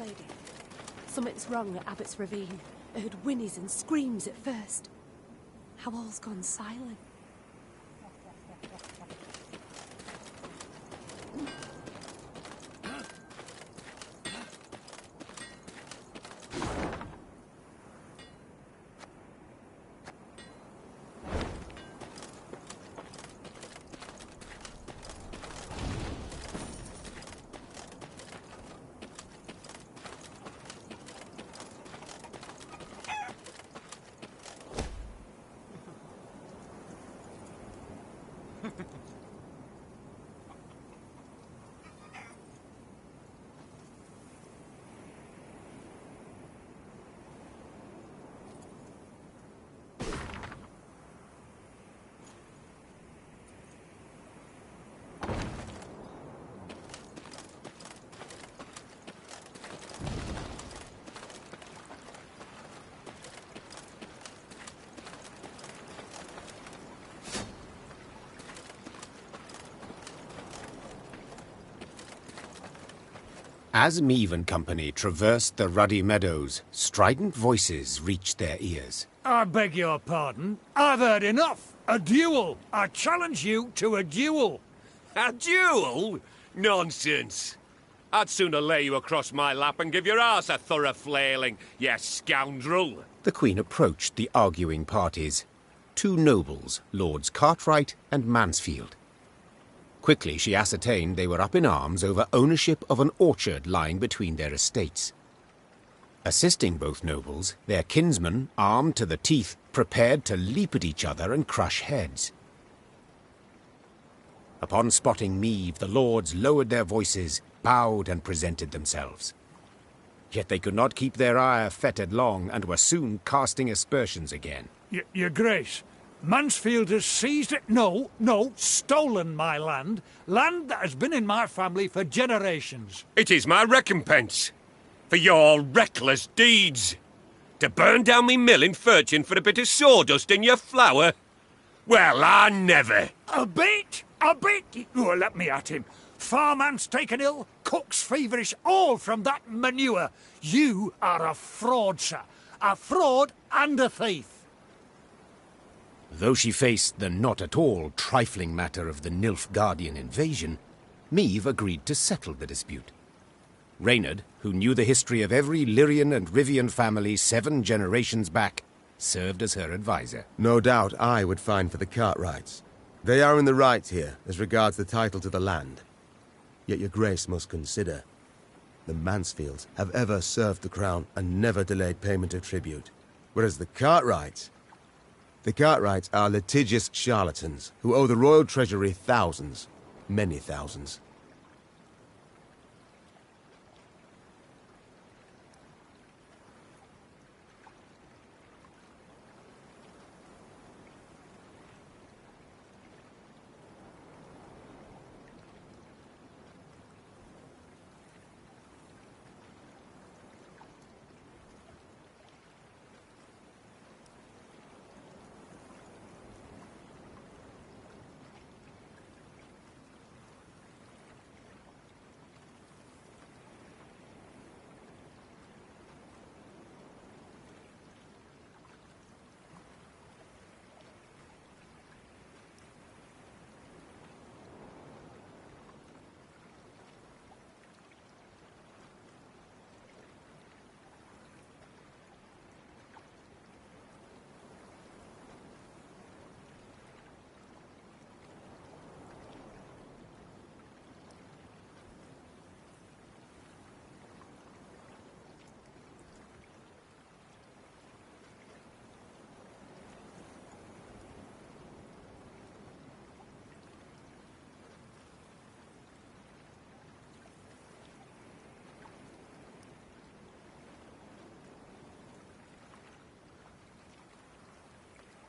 lady. Something's wrong at Abbott's Ravine. I heard whinnies and screams at first. How all's gone silent. As Meave and company traversed the ruddy meadows, strident voices reached their ears. I beg your pardon. I've heard enough. A duel. I challenge you to a duel. A duel? Nonsense. I'd sooner lay you across my lap and give your arse a thorough flailing, you scoundrel. The Queen approached the arguing parties. Two nobles, Lords Cartwright and Mansfield. Quickly she ascertained they were up in arms over ownership of an orchard lying between their estates. Assisting both nobles, their kinsmen, armed to the teeth, prepared to leap at each other and crush heads. Upon spotting Meave, the lords lowered their voices, bowed and presented themselves. Yet they could not keep their ire fettered long, and were soon casting aspersions again. Your Grace, Mansfield has seized it. No, stolen my land. Land that has been in my family for generations. It is my recompense for your reckless deeds. To burn down me mill in Furchin for a bit of sawdust in your flour? Well, I never. A bit? Oh, let me at him. Farmhands taken ill, cooks feverish, all from that manure. You are a fraud, sir. A fraud and a thief. Though she faced the not at all trifling matter of the Nilfgaardian invasion, Meave agreed to settle the dispute. Reynard, who knew the history of every Lyrian and Rivian family 7 generations back, served as her advisor. No doubt I would find for the Cartwrights. They are in the right here, as regards the title to the land. Yet your Grace must consider, the Mansfields have ever served the crown and never delayed payment of tribute. Whereas the Cartwrights are litigious charlatans who owe the royal treasury thousands, many thousands.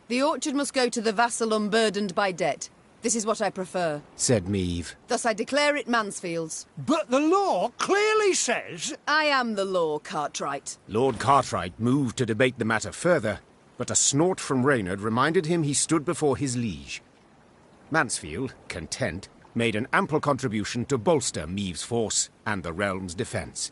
The orchard must go to the vassal unburdened by debt. This is what I prefer, said Meave. Thus I declare it Mansfield's. But the law clearly says... I am the law, Cartwright. Lord Cartwright moved to debate the matter further, but a snort from Reynard reminded him he stood before his liege. Mansfield, content, made an ample contribution to bolster Meave's force and the realm's defence.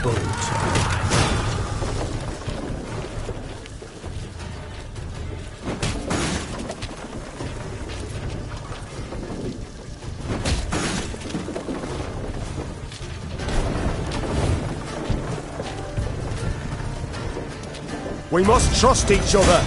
boat. We must trust each other.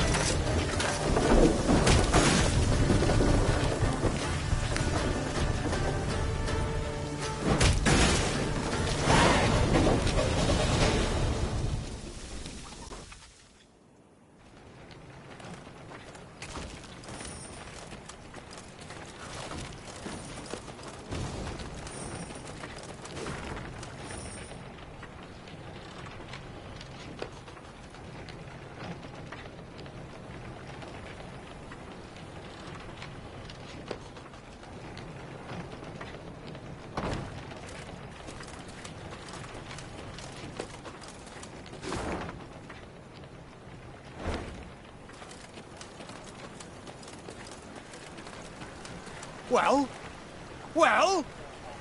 Well?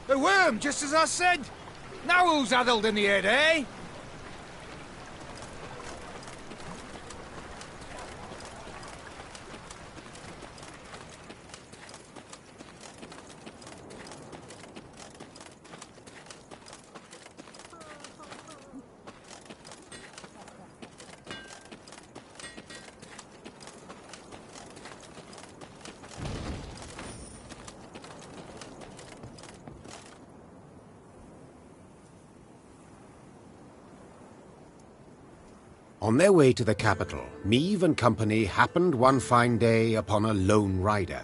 The worm, just as I said. Now who's addled in the head, eh? On their way to the capital, Meave and company happened one fine day upon a lone rider.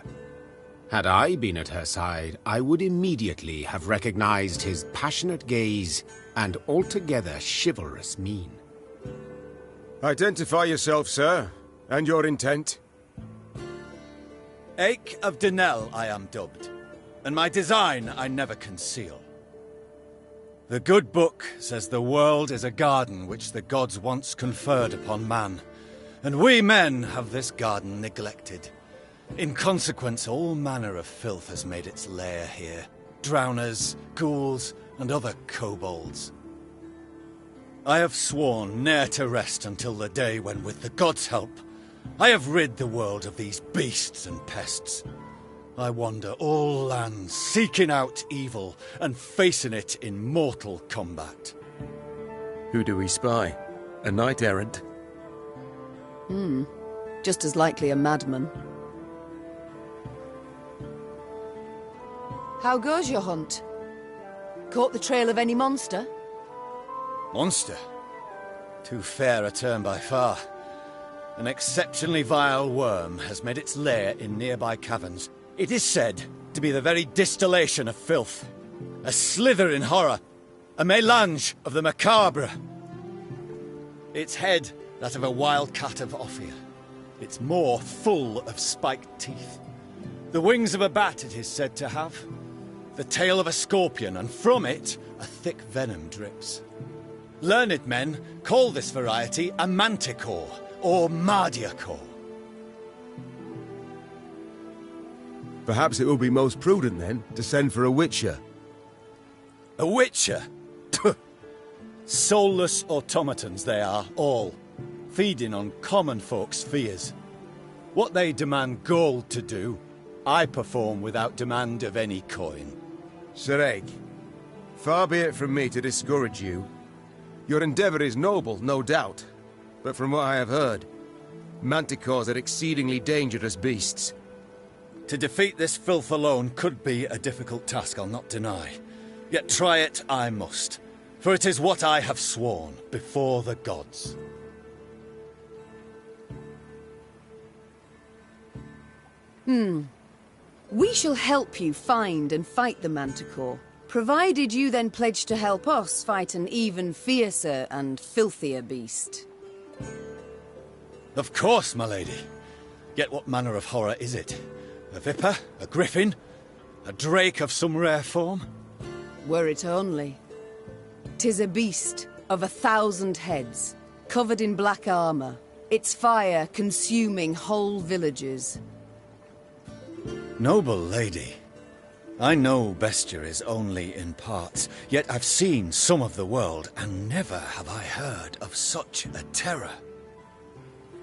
Had I been at her side, I would immediately have recognized his passionate gaze and altogether chivalrous mien. Identify yourself, sir, and your intent. Ake of Denel I am dubbed, and my design I never conceal. The good book says the world is a garden which the gods once conferred upon man, and we men have this garden neglected. In consequence, all manner of filth has made its lair here. Drowners, ghouls, and other kobolds. I have sworn ne'er to rest until the day when, with the gods' help, I have rid the world of these beasts and pests. I wander all lands, seeking out evil and facing it in mortal combat. Who do we spy? A knight-errant? Just as likely a madman. How goes your hunt? Caught the trail of any monster? Monster? Too fair a term by far. An exceptionally vile worm has made its lair in nearby caverns. It is said to be the very distillation of filth. A slither in horror. A mélange of the macabre. Its head, that of a wild cat of Ophir. Its maw full of spiked teeth. The wings of a bat it is said to have. The tail of a scorpion, and from it a thick venom drips. Learned men call this variety a manticore, or mardiacore. Perhaps it will be most prudent, then, to send for a witcher. A witcher? Soulless automatons they are, all, feeding on common folk's fears. What they demand gold to do, I perform without demand of any coin. Sir Ake, far be it from me to discourage you. Your endeavour is noble, no doubt, but from what I have heard, manticores are exceedingly dangerous beasts. To defeat this filth alone could be a difficult task, I'll not deny. Yet try it I must, for it is what I have sworn before the gods. We shall help you find and fight the manticore, provided you then pledge to help us fight an even fiercer and filthier beast. Of course, my lady. Yet what manner of horror is it? A viper? A griffin? A drake of some rare form? Were it only. 'Tis a beast of 1,000 heads, covered in black armor, its fire consuming whole villages. Noble lady, I know Bestia is only in parts, yet I've seen some of the world, and never have I heard of such a terror.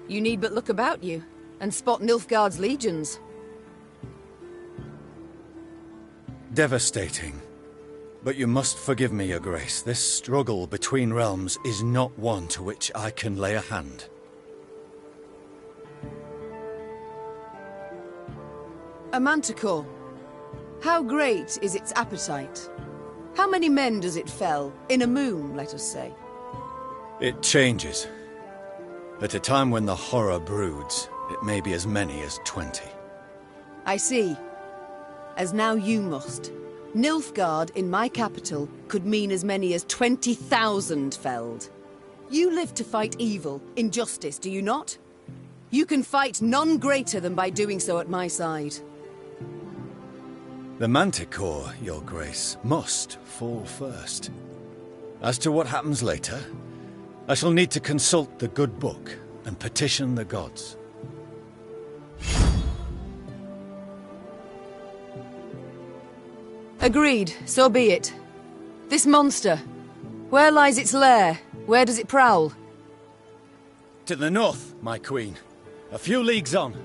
You need but look about you, and spot Nilfgaard's legions. Devastating. But you must forgive me, Your Grace. This struggle between realms is not one to which I can lay a hand. A manticore. How great is its appetite? How many men does it fell? In a moon, let us say. It changes. At a time when the horror broods, it may be as many as 20. I see. As now you must. Nilfgaard in my capital could mean as many as 20,000 felled. You live to fight evil, injustice, do you not? You can fight none greater than by doing so at my side. The Manticore, Your Grace, must fall first. As to what happens later, I shall need to consult the good book and petition the gods. Agreed, so be it. This monster, where lies its lair? Where does it prowl? To the north, my queen. A few leagues on.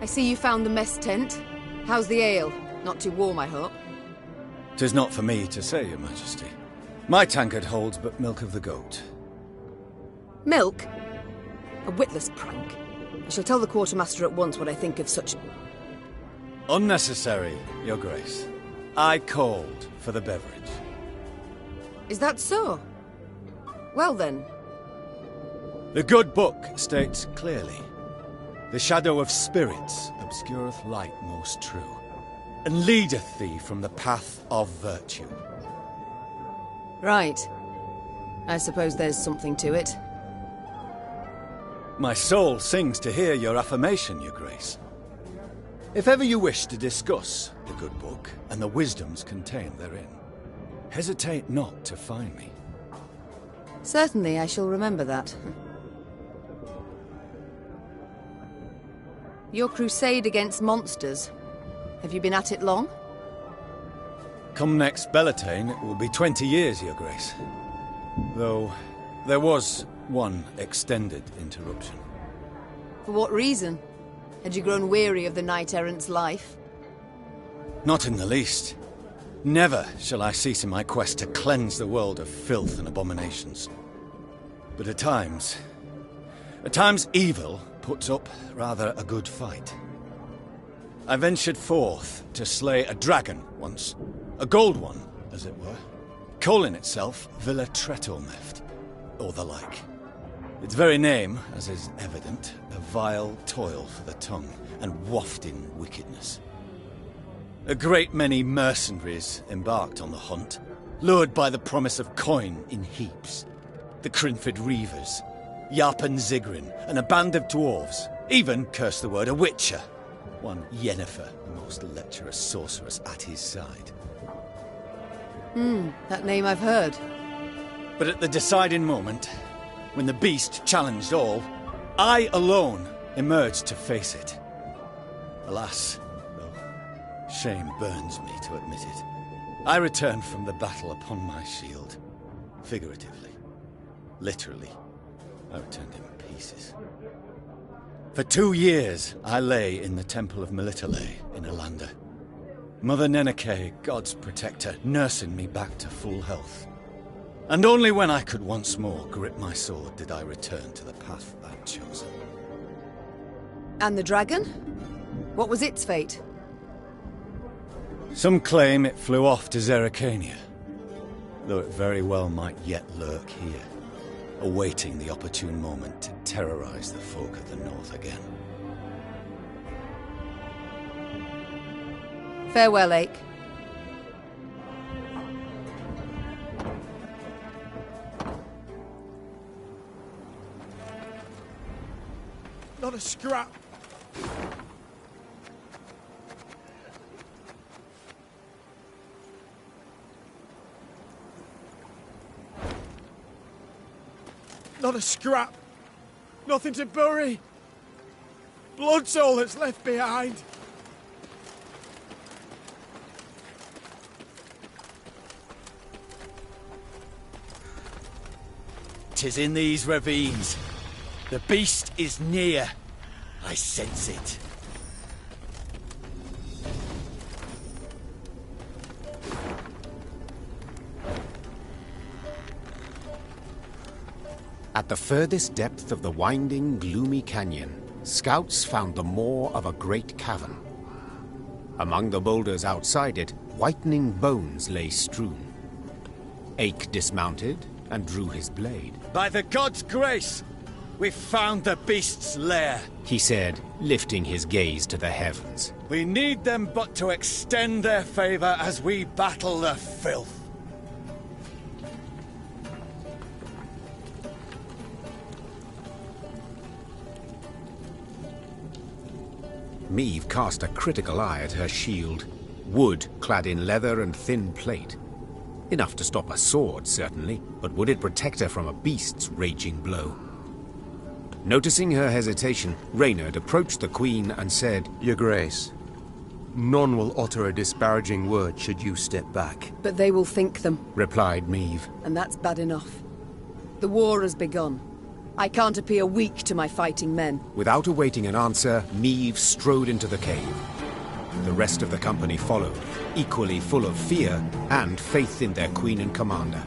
I see you found the mess tent. How's the ale? Not too warm, I hope. 'Tis not for me to say, Your Majesty. My tankard holds but milk of the goat. Milk? A witless prank. I shall tell the quartermaster at once what I think of such... Unnecessary, Your Grace. I called for the beverage. Is that so? Well then. The good book states clearly, the shadow of spirits obscureth light most true, and leadeth thee from the path of virtue. Right. I suppose there's something to it. My soul sings to hear your affirmation, Your Grace. If ever you wish to discuss the good book and the wisdoms contained therein, hesitate not to find me. Certainly, I shall remember that. Your crusade against monsters. Have you been at it long? Come next Bellatane, it will be 20 years, Your Grace. Though, there was one extended interruption. For what reason? Had you grown weary of the knight-errant's life? Not in the least. Never shall I cease in my quest to cleanse the world of filth and abominations. But at times evil puts up rather a good fight. I ventured forth to slay a dragon once, a gold one, as it were, calling itself Villa Tretomeft, or the like. Its very name, as is evident, a vile toil for the tongue and wafting wickedness. A great many mercenaries embarked on the hunt, lured by the promise of coin in heaps. The Crinford Reavers, Yarpen Zigrin, and a band of dwarves, even, curse the word, a witcher. One Yennefer, the most lecherous sorceress at his side. That name I've heard. But at the deciding moment, when the beast challenged all, I alone emerged to face it. Alas, though shame burns me to admit it, I returned from the battle upon my shield. Figuratively. Literally, I returned in pieces. For 2 years, I lay in the Temple of Melitele in Alanda. Mother Neneke, God's protector, nursing me back to full health. And only when I could once more grip my sword did I return to the path I'd chosen. And the dragon? What was its fate? Some claim it flew off to Zerrikania, though it very well might yet lurk here, awaiting the opportune moment to terrorize the folk of the north again. Farewell, Ake. Not a scrap. Not a scrap. Nothing to bury. Blood's all that's left behind. 'Tis in these ravines. The beast is near. I sense it. At the furthest depth of the winding, gloomy canyon, scouts found the maw of a great cavern. Among the boulders outside it, whitening bones lay strewn. Ake dismounted and drew his blade. By the god's grace, we've found the beast's lair, he said, lifting his gaze to the heavens. We need them but to extend their favor as we battle the filth. Meve cast a critical eye at her shield. Wood clad in leather and thin plate. Enough to stop a sword, certainly, but would it protect her from a beast's raging blow? Noticing her hesitation, Reynard approached the Queen and said, Your Grace, none will utter a disparaging word should you step back. But they will think them, replied Meve. And that's bad enough. The war has begun. I can't appear weak to my fighting men. Without awaiting an answer, Meve strode into the cave. The rest of the company followed, equally full of fear and faith in their queen and commander.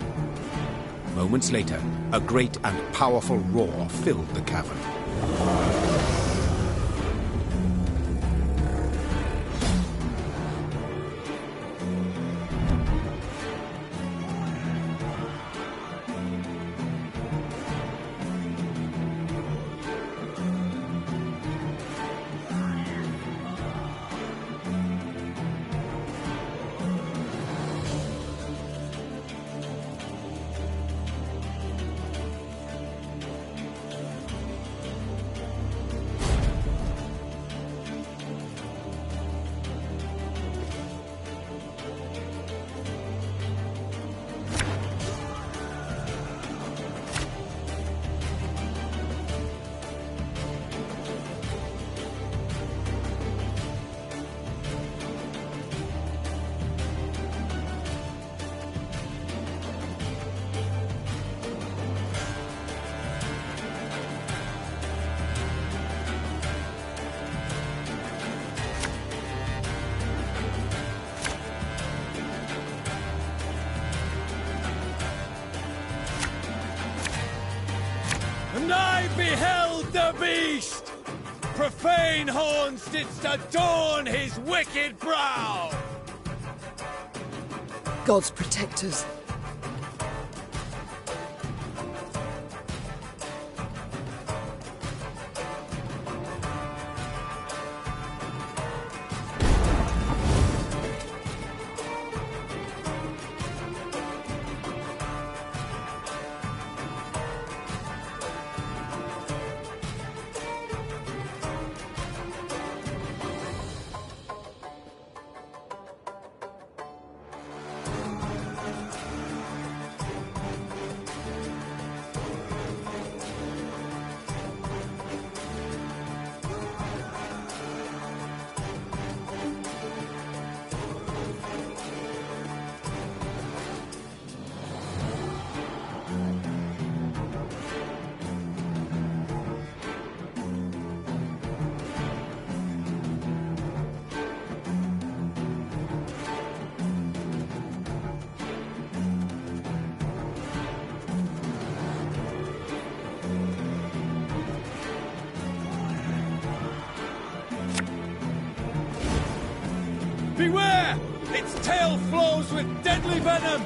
Moments later, a great and powerful roar filled the cavern. And I beheld the beast! Profane horns didst adorn his wicked brow! Gods protect us. Beware! Its tail flows with deadly venom!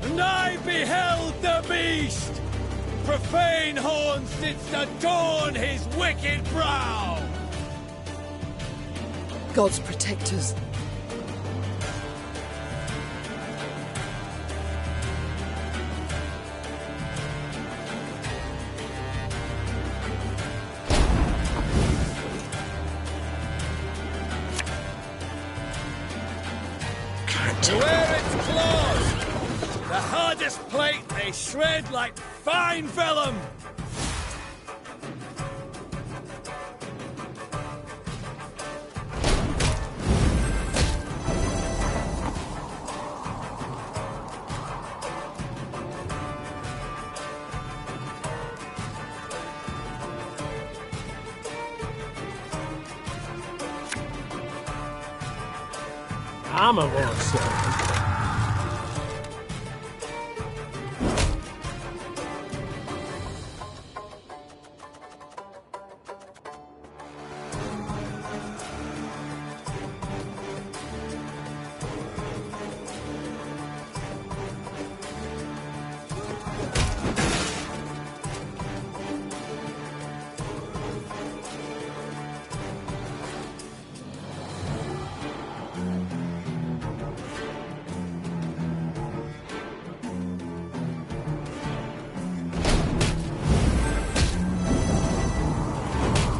And I beheld the beast! Profane horns didst adorn his wicked brow! Gods protect us. Beware its claws! The hardest plate they shred like fine vellum! I'm a monster.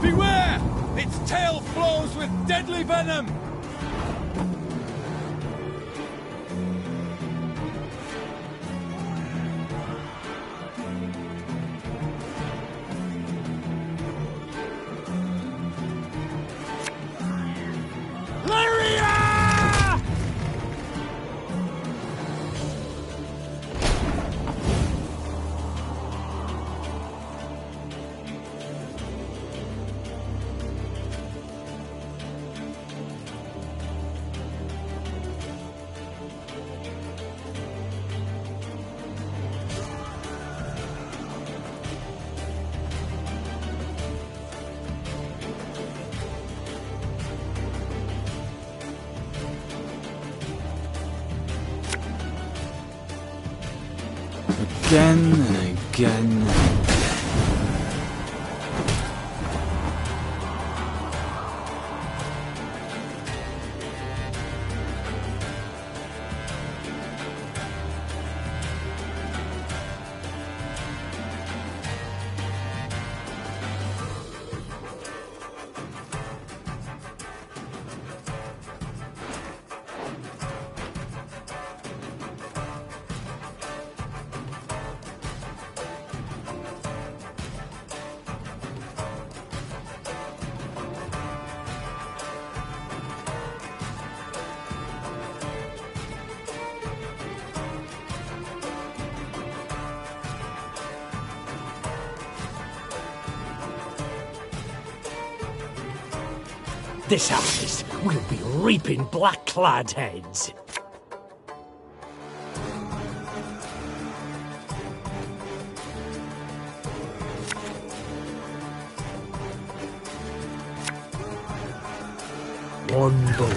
Beware! Its tail flows with deadly venom! Again and again and again. this happens, we'll be reaping black-clad heads. One boat.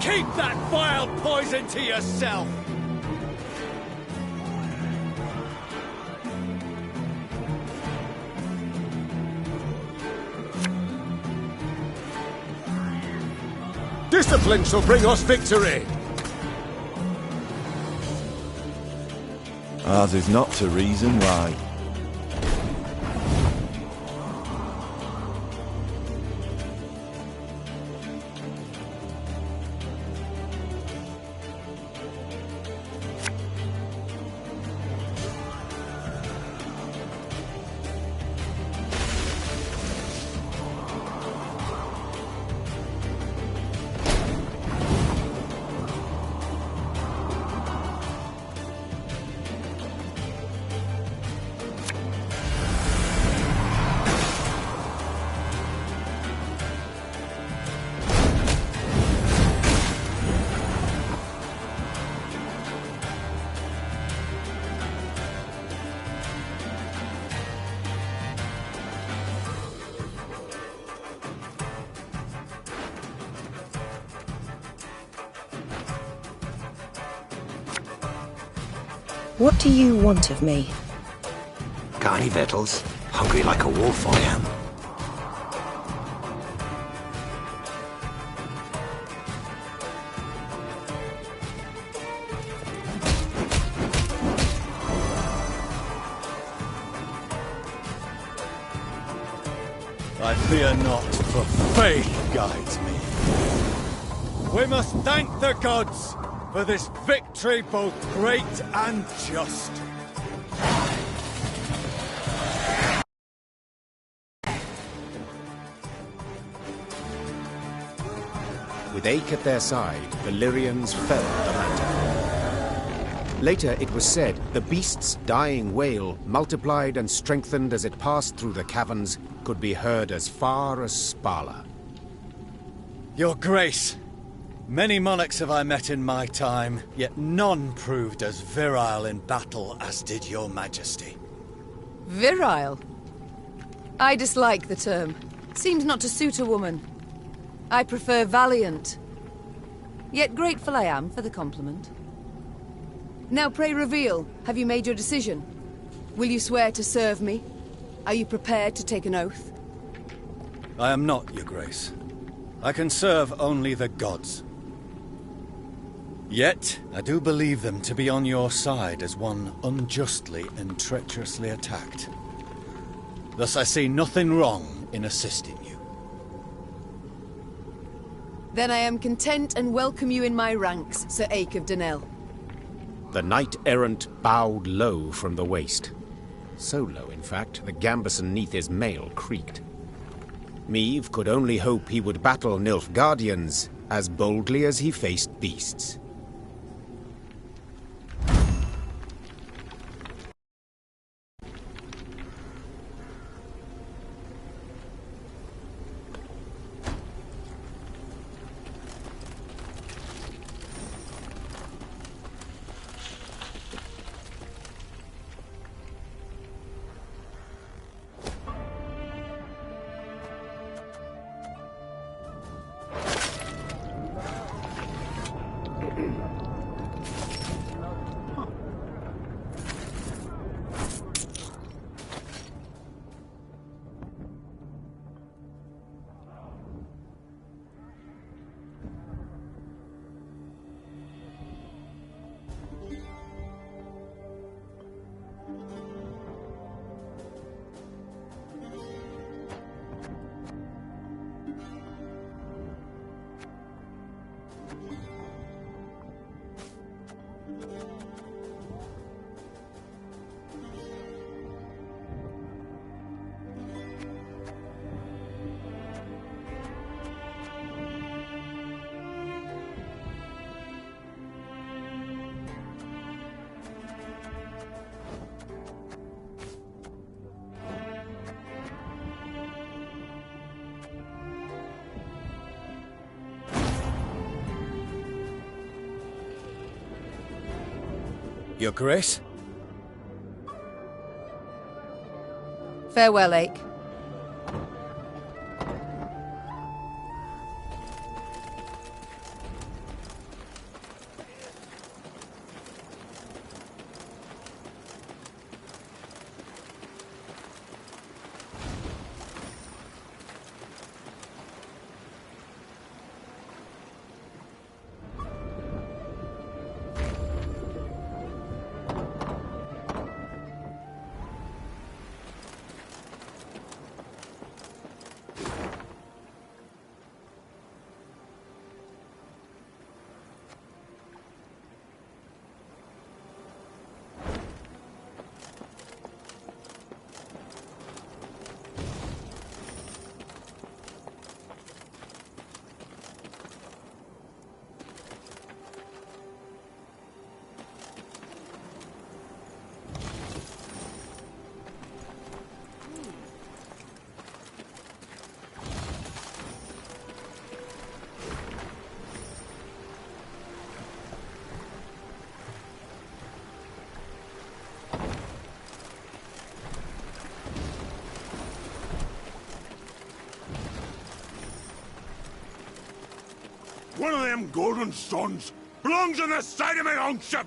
Keep that vile poison to yourself! Discipline shall bring us victory! Ours is not to reason why. What do you want of me? Got any victuals? Hungry like a wolf, I am. I fear not, for faith guides me. We must thank the gods for this victory both great and just. With Ache at their side, the Lyrians felled the lantern. Later, it was said, the beast's dying wail, multiplied and strengthened as it passed through the caverns, could be heard as far as Spala. Your Grace, many monarchs have I met in my time, yet none proved as virile in battle as did your Majesty. Virile? I dislike the term. Seems not to suit a woman. I prefer valiant. Yet grateful I am for the compliment. Now pray reveal, have you made your decision? Will you swear to serve me? Are you prepared to take an oath? I am not, Your Grace. I can serve only the gods. Yet, I do believe them to be on your side as one unjustly and treacherously attacked. Thus I see nothing wrong in assisting you. Then I am content and welcome you in my ranks, Sir Ache of Denel. The knight-errant bowed low from the waist. So low, in fact, the gambeson neath his mail creaked. Meave could only hope he would battle Nilfgaardians as boldly as he faced beasts. Your Grace? Farewell, Ake. One of them golden stones belongs on the side of my own ship!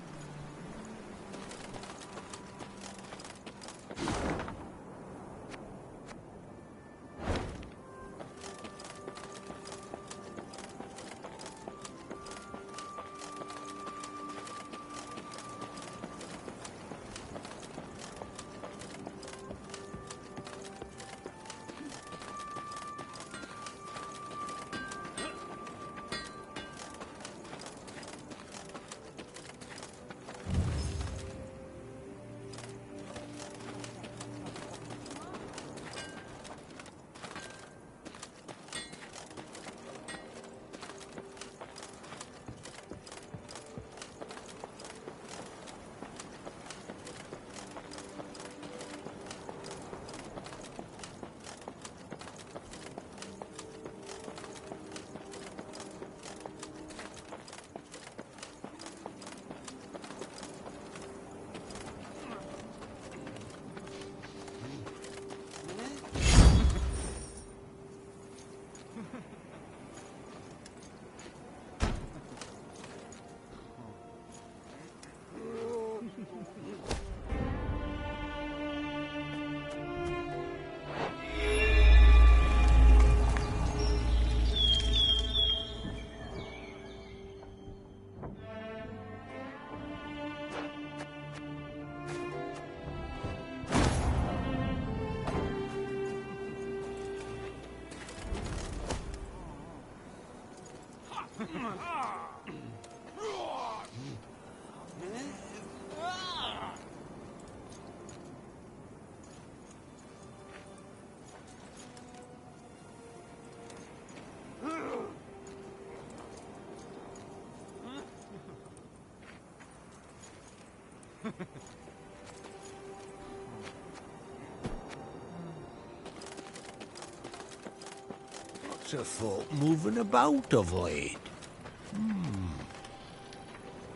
Lots of folk moving about avoid.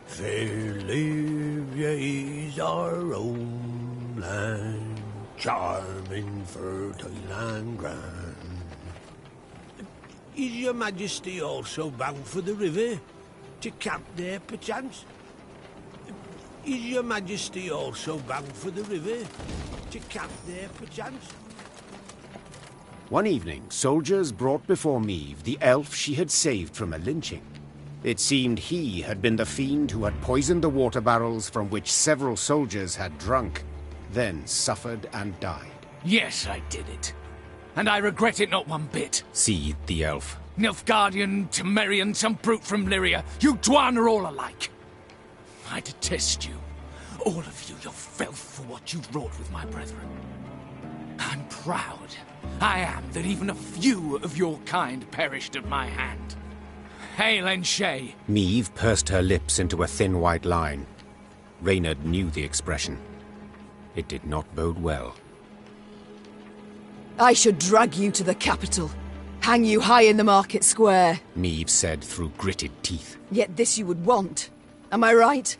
Fair Libya is our own land, charming, fertile and grand. Is your majesty also bound for the river, to camp there perchance? Is your majesty also bound for the river, to camp there perchance? One evening, soldiers brought before Meve the elf she had saved from a lynching. It seemed he had been the fiend who had poisoned the water barrels from which several soldiers had drunk, then suffered and died. Yes, I did it. And I regret it not one bit. Seethed the elf. Nilfgaardian, Temerian, some brute from Lyria, you Dwan are all alike. I detest you. All of you, your filth for what you wrought with my brethren. I'm proud. I am that even a few of your kind perished at my hand. Hail Enshay! Meve pursed her lips into a thin white line. Reynard knew the expression. It did not bode well. I should drag you to the capital. Hang you high in the market square. Meve said through gritted teeth. Yet this you would want. Am I right?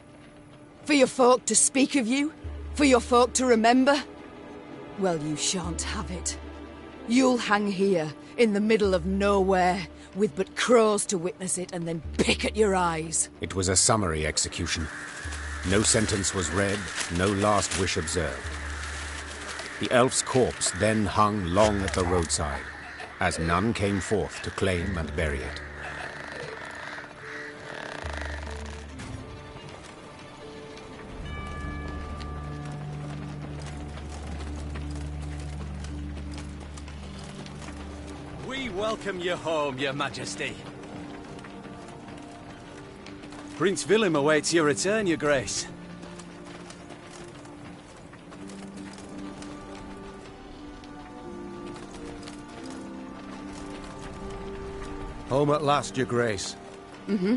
For your folk to speak of you? For your folk to remember? Well, you shan't have it. You'll hang here, in the middle of nowhere, with but crows to witness it and then pick at your eyes. It was a summary execution. No sentence was read, no last wish observed. The elf's corpse then hung long at the roadside, as none came forth to claim and bury it. We welcome you home, Your Majesty. Prince Willem awaits your return, Your Grace. Home at last, Your Grace. Mm-hmm.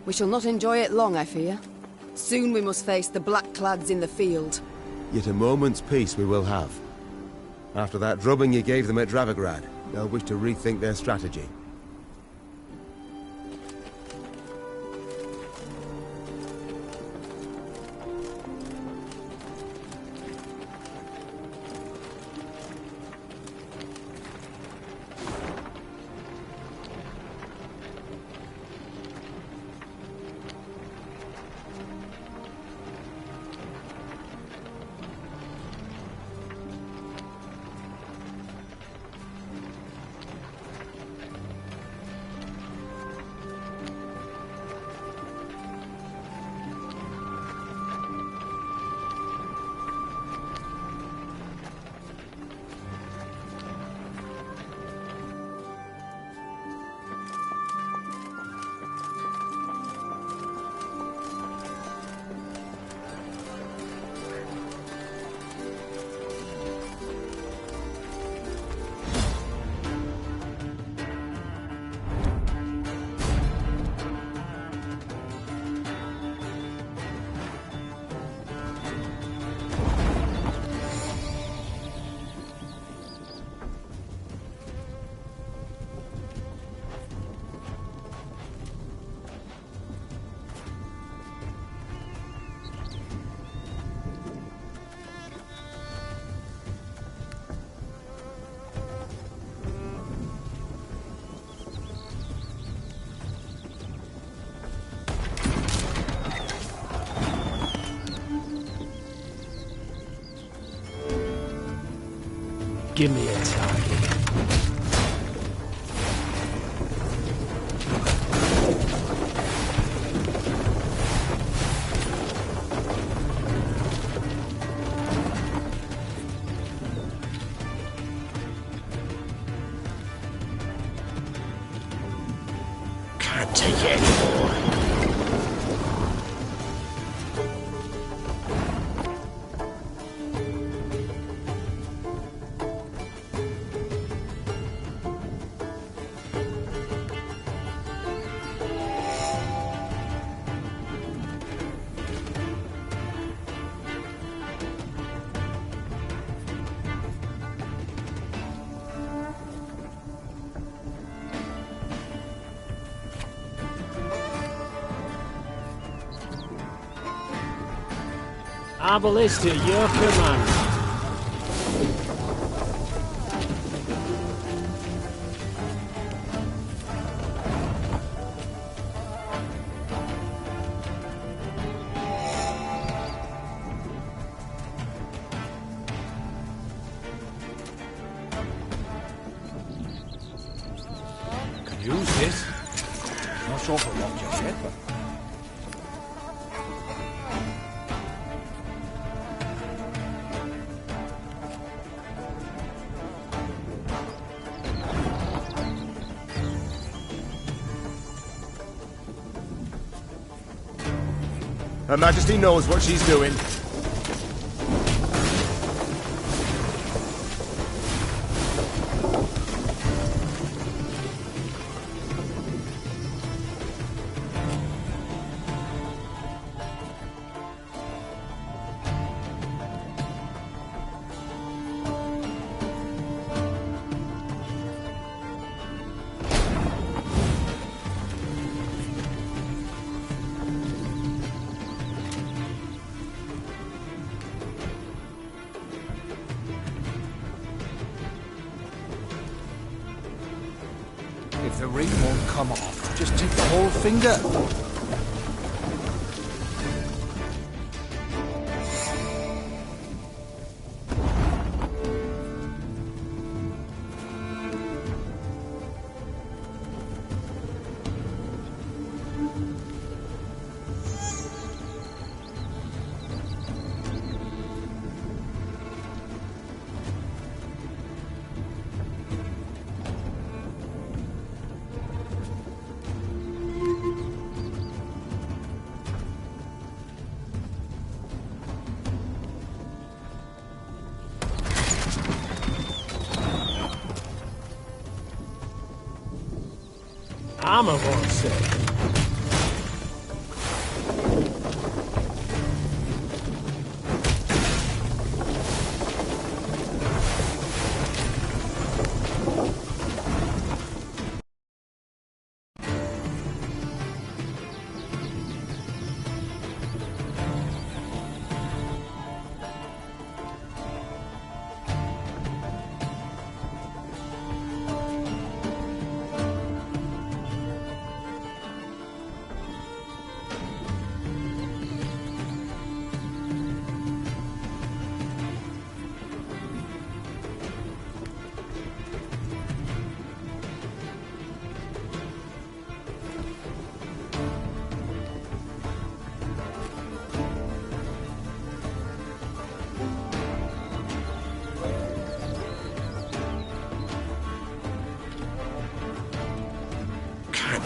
We shall not enjoy it long, I fear. Soon we must face the black-clads in the field. Yet a moment's peace we will have. After that drubbing you gave them at Dravigrad, they'll wish to rethink their strategy. Give me a target. Can't take it anymore. Our ballista, your command. Could use this. Not sure for what just yet, but... Her Majesty knows what she's doing. If the ring won't come off, just take the whole finger. Armor won't say.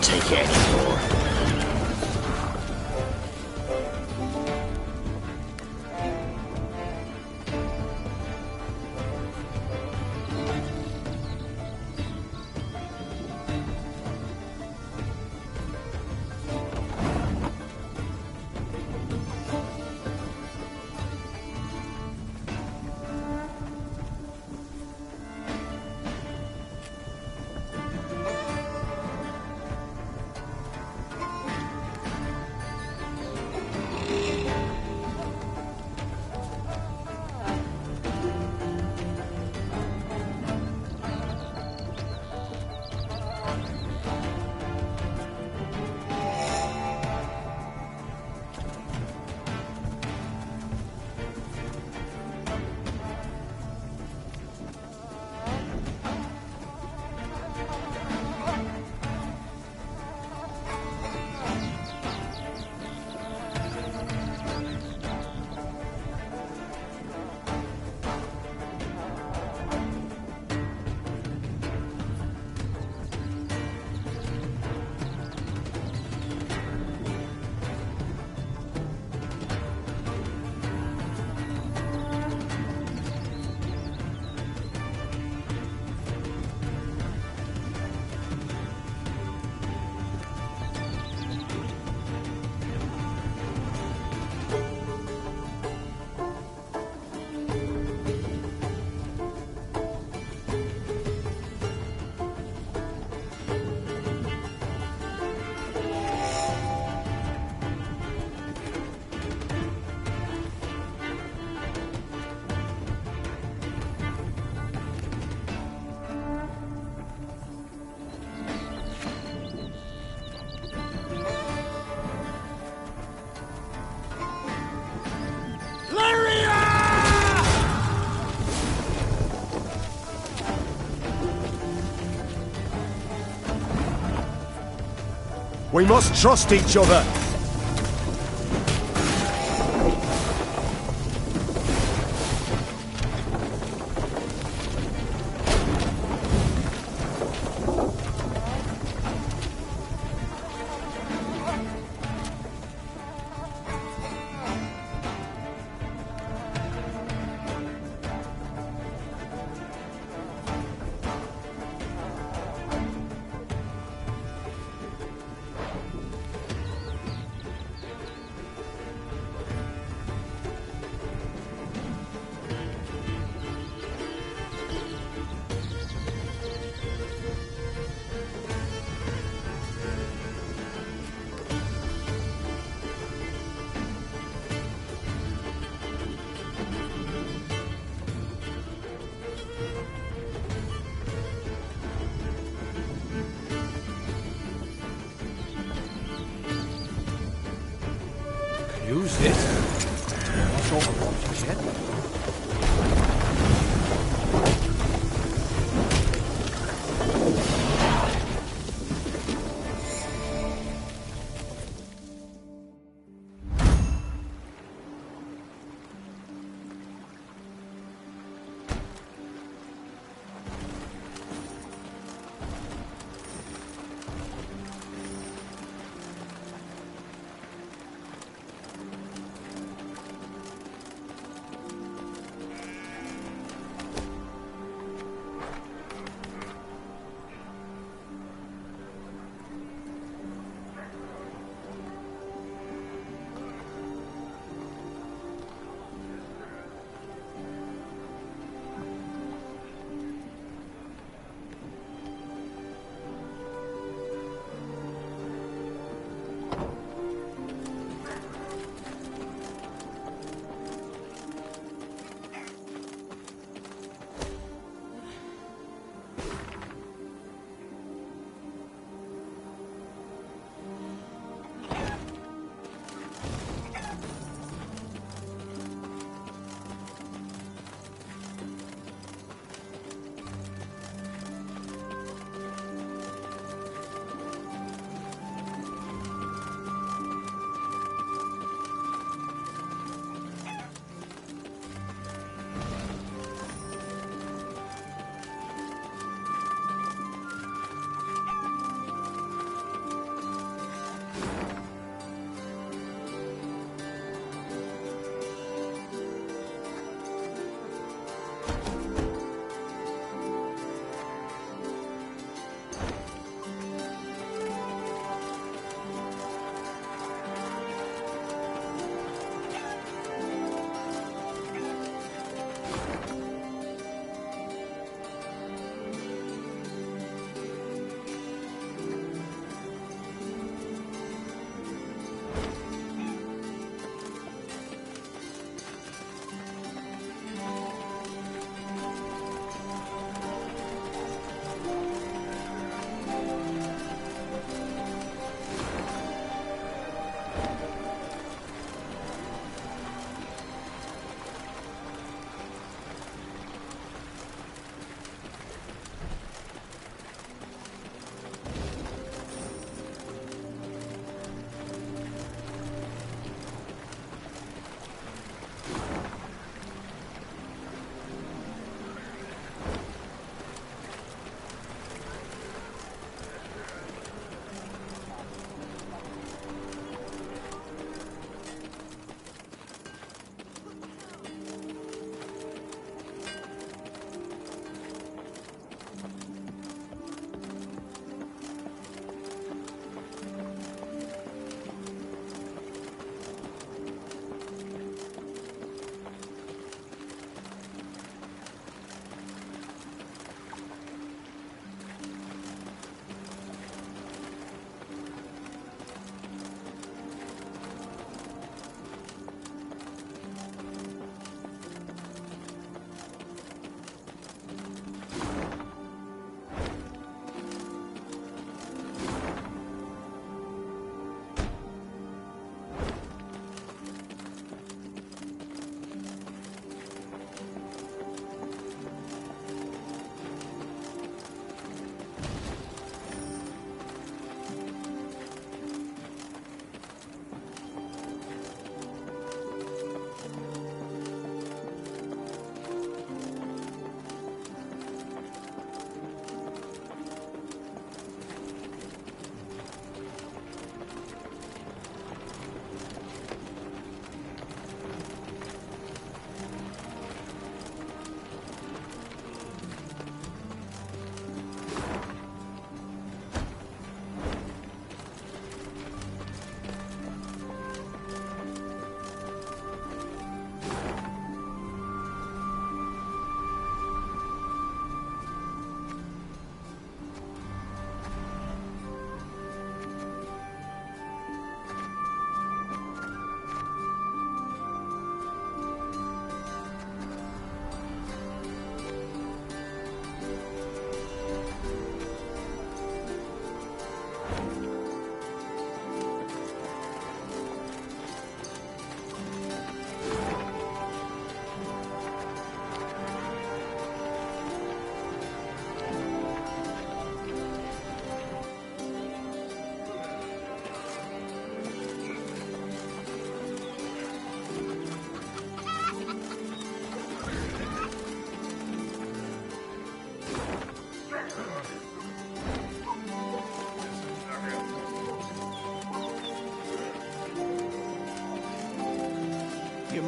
Take it anymore. We must trust each other.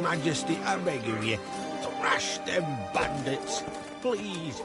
Majesty, I beg of you. Thrash them bandits, please.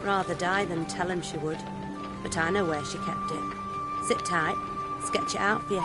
Rather die than tell him she would. But I know where she kept it. Sit tight. Sketch it out for you.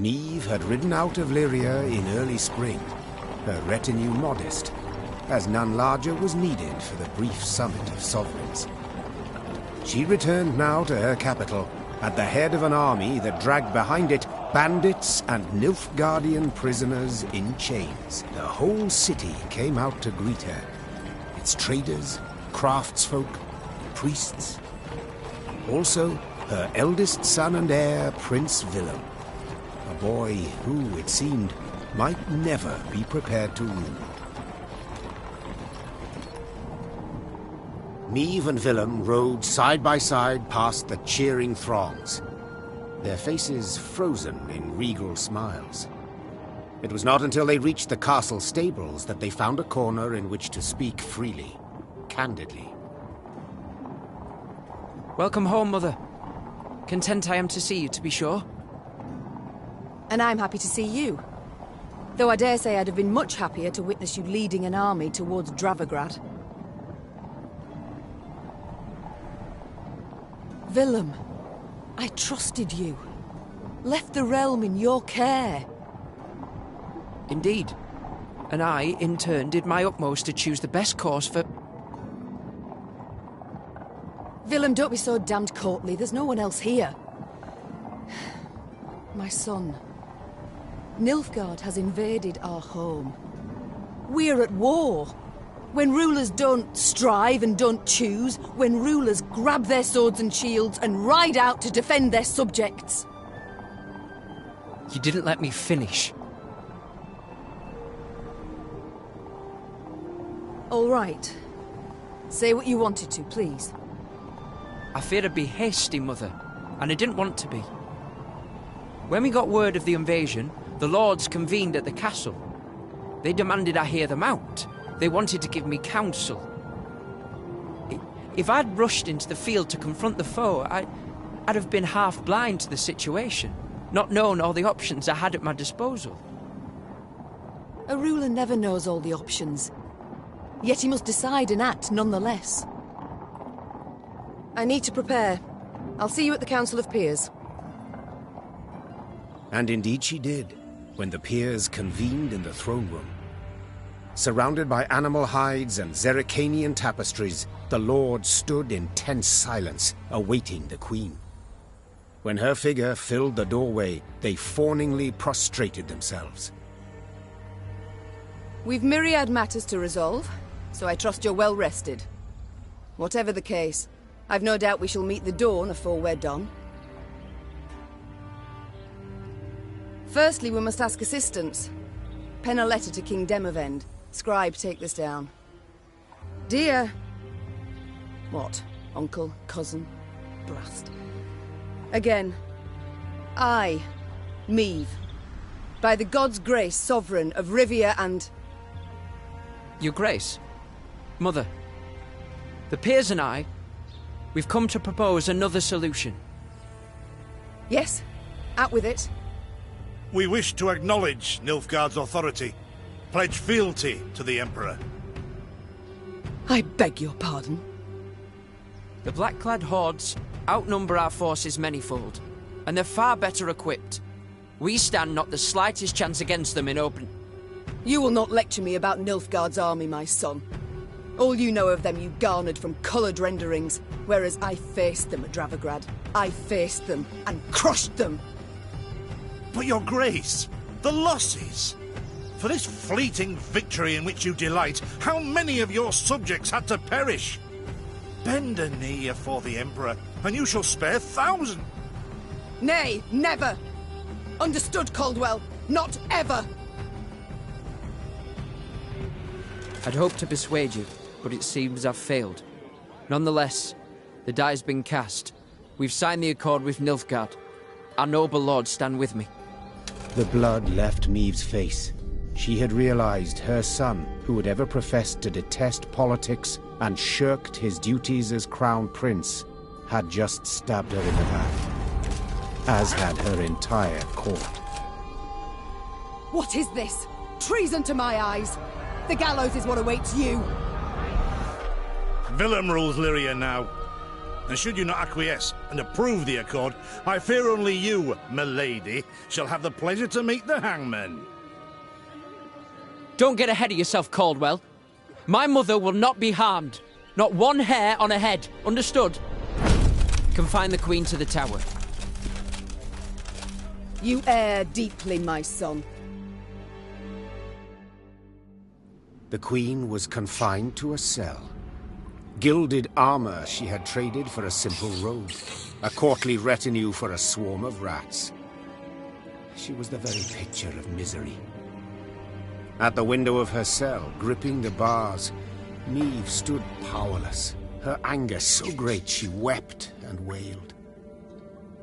Niamh had ridden out of Lyria in early spring, her retinue modest, as none larger was needed for the brief summit of sovereigns. She returned now to her capital, at the head of an army that dragged behind it bandits and Nilfgaardian prisoners in chains. The whole city came out to greet her. Its traders, craftsfolk, priests. Also, her eldest son and heir, Prince Willem. A boy who, it seemed, might never be prepared to rule. Niamh and Willem rode side by side past the cheering throngs, their faces frozen in regal smiles. It was not until they reached the castle stables that they found a corner in which to speak freely, candidly. Welcome home, Mother. Content I am to see you, to be sure. And I'm happy to see you. Though I dare say I'd have been much happier to witness you leading an army towards Dravigrad. Willem, I trusted you. Left the realm in your care. Indeed. And I, in turn, did my utmost to choose the best course for... Willem, don't be so damned courtly. There's no one else here. My son. Nilfgaard has invaded our home. We're at war. When rulers don't strive and don't choose, when rulers grab their swords and shields and ride out to defend their subjects. You didn't let me finish. All right. Say what you wanted to, please. I feared I'd be hasty, Mother, and I didn't want to be. When we got word of the invasion, the lords convened at the castle. They demanded I hear them out. They wanted to give me counsel. If I'd rushed into the field to confront the foe, I'd have been half blind to the situation, not known all the options I had at my disposal. A ruler never knows all the options. Yet he must decide and act nonetheless. I need to prepare. I'll see you at the Council of Peers. And indeed she did, when the peers convened in the throne room. Surrounded by animal hides and Zerrikanian tapestries, the lords stood in tense silence, awaiting the queen. When her figure filled the doorway, they fawningly prostrated themselves. We've myriad matters to resolve, so I trust you're well rested. Whatever the case, I've no doubt we shall meet the dawn afore we're done. Firstly, we must ask assistance. Pen a letter to King Demavend. Scribe, take this down. Dear... What? Uncle? Cousin? Blast. Again. I, Niamh, by the god's grace, sovereign of Rivia and... Your Grace. Mother. The peers and I, we've come to propose another solution. Yes, out with it. We wish to acknowledge Nilfgaard's authority, pledge fealty to the Emperor. I beg your pardon. The black-clad hordes outnumber our forces manyfold, and they're far better equipped. We stand not the slightest chance against them in open... You will not lecture me about Nilfgaard's army, my son. All you know of them you garnered from coloured renderings, whereas I faced them at Dravigrad. I faced them and crushed them. But your grace, the losses! For this fleeting victory in which you delight, how many of your subjects had to perish? Bend a knee afore the Emperor, and you shall spare 1,000. Nay, never! Understood, Caldwell? Not ever! I'd hoped to persuade you, but it seems I've failed. Nonetheless, the die's been cast. We've signed the accord with Nilfgaard. Our noble lords stand with me. The blood left Niamh's face. She had realized her son, who had ever professed to detest politics and shirked his duties as crown prince, had just stabbed her in the back, as had her entire court. What is this? Treason to my eyes! The gallows is what awaits you! Willem rules Lyria now. And should you not acquiesce and approve the accord, I fear only you, milady, shall have the pleasure to meet the hangman. Don't get ahead of yourself, Caldwell. My mother will not be harmed. Not one hair on her head. Understood? Confine the Queen to the tower. You err deeply, my son. The Queen was confined to a cell. Gilded armor she had traded for a simple robe. A courtly retinue for a swarm of rats. She was the very picture of misery. At the window of her cell, gripping the bars, Niamh stood powerless, her anger so great she wept and wailed.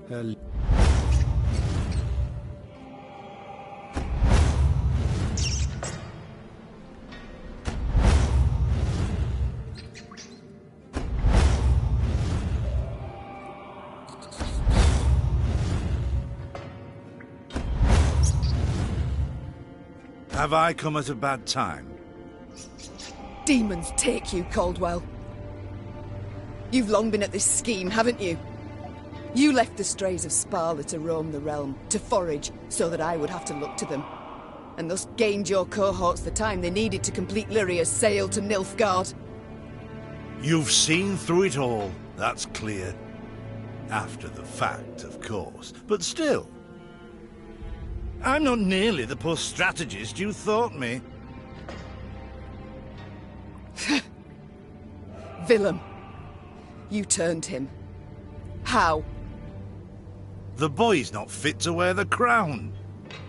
Her... Have I come at a bad time? Demons take you, Caldwell. You've long been at this scheme, haven't you? You left the strays of Sparla to roam the realm, to forage, so that I would have to look to them. And thus gained your cohorts the time they needed to complete Lyria's sail to Nilfgaard. You've seen through it all, that's clear. After the fact, of course. But still, I'm not nearly the poor strategist you thought me. Willem, you turned him. How? The boy's not fit to wear the crown.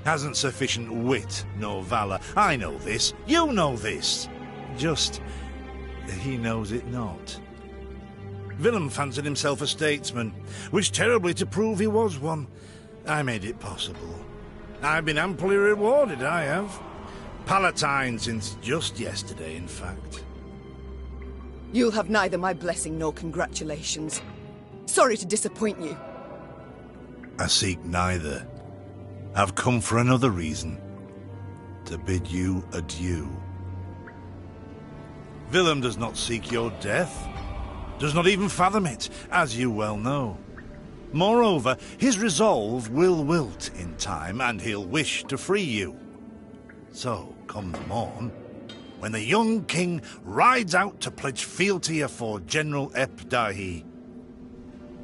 Hasn't sufficient wit nor valor. I know this. You know this. Just, he knows it not. Willem fancied himself a statesman, which terribly to prove he was one. I made it possible. I've been amply rewarded, I have. Palatine since just yesterday, in fact. You'll have neither my blessing nor congratulations. Sorry to disappoint you. I seek neither. I've come for another reason. To bid you adieu. Willem does not seek your death. Does not even fathom it, as you well know. Moreover, his resolve will wilt in time, and he'll wish to free you. So, come the morn, when the young king rides out to pledge fealty afore General Epdahi,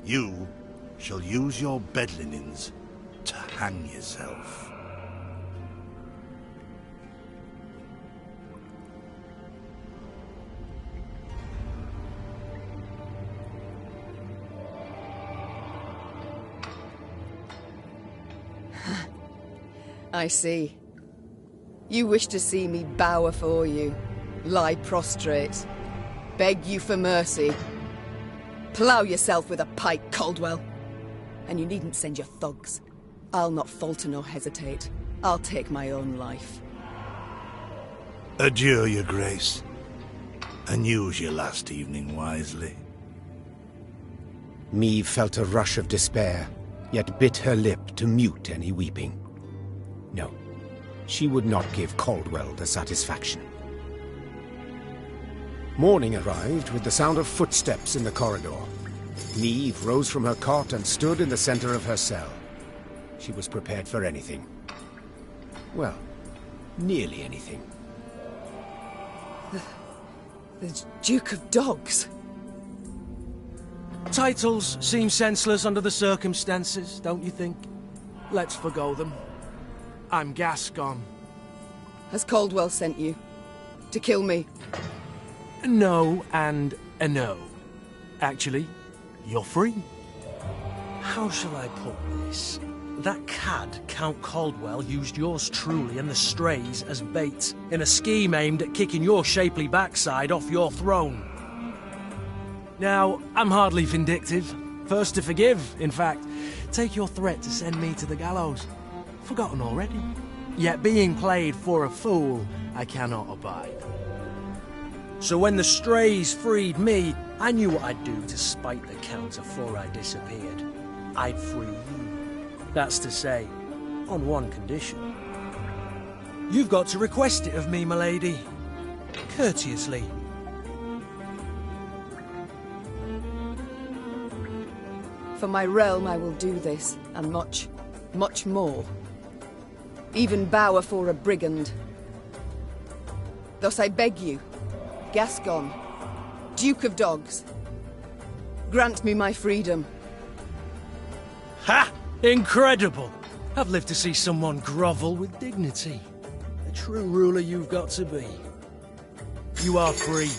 you shall use your bed linens to hang yourself. I see. You wish to see me bow afore you, lie prostrate, beg you for mercy. Plough yourself with a pike, Caldwell. And you needn't send your thugs. I'll not falter nor hesitate. I'll take my own life. Adieu, your grace. And use your last evening wisely. Niamh felt a rush of despair, yet bit her lip to mute any weeping. No, she would not give Caldwell the satisfaction. Morning arrived with the sound of footsteps in the corridor. Niamh rose from her cot and stood in the center of her cell. She was prepared for anything. Well, nearly anything. The Duke of Dogs. Titles seem senseless under the circumstances, don't you think? Let's forgo them. I'm Gascon. Has Caldwell sent you? To kill me? No and a no. Actually, you're free. How shall I put this? That cad, Count Caldwell, used yours truly and the strays as bait in a scheme aimed at kicking your shapely backside off your throne. Now, I'm hardly vindictive. First to forgive, in fact. Take your threat to send me to the gallows. Forgotten already. Yet being played for a fool, I cannot abide. So when the strays freed me, I knew what I'd do to spite the Count afore I disappeared. I'd free you. That's to say, on one condition. You've got to request it of me, my lady. Courteously. For my realm I will do this, and much, much more. Even bow afore a brigand. Thus I beg you, Gascon, Duke of Dogs, grant me my freedom. Ha! Incredible! I've lived to see someone grovel with dignity. The true ruler you've got to be. You are free.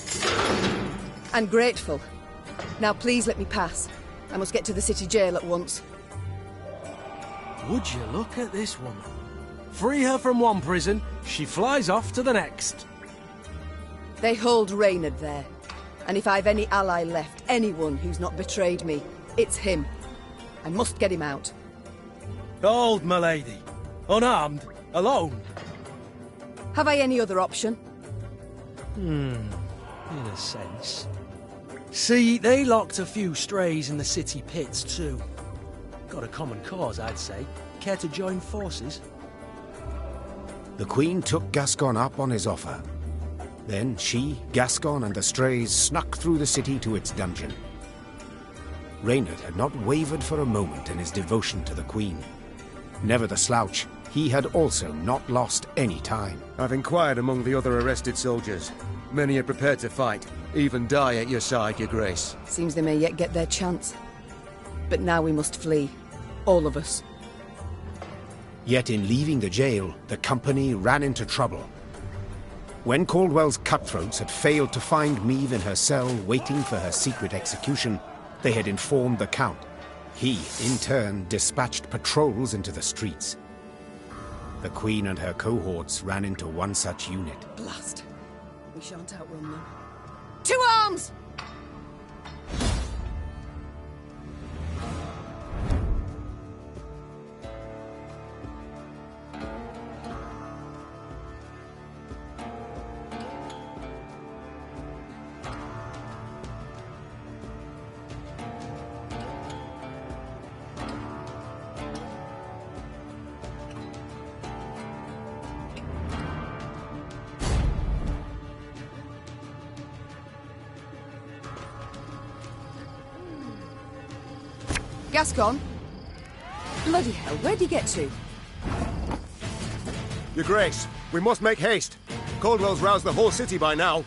And grateful. Now please let me pass. I must get to the city jail at once. Would you look at this woman? Free her from one prison, she flies off to the next. They hold Reynard there. And if I've any ally left, anyone who's not betrayed me, it's him. I must get him out. Hold, my lady. Unarmed, alone. Have I any other option? In a sense. See, they locked a few strays in the city pits too. Got a common cause, I'd say. Care to join forces? The Queen took Gascon up on his offer. Then she, Gascon, and the strays snuck through the city to its dungeon. Reynard had not wavered for a moment in his devotion to the Queen. Never the slouch, he had also not lost any time. I've inquired among the other arrested soldiers. Many are prepared to fight, even die at your side, your grace. Seems they may yet get their chance. But now we must flee. All of us. Yet in leaving the jail, the company ran into trouble. When Caldwell's cutthroats had failed to find Meave in her cell waiting for her secret execution, they had informed the Count. He, in turn, dispatched patrols into the streets. The Queen and her cohorts ran into one such unit. Blast. We shan't outrun them. To arms! Gascon? Bloody hell, where'd he get to? Your grace, we must make haste. Caldwell's roused the whole city by now.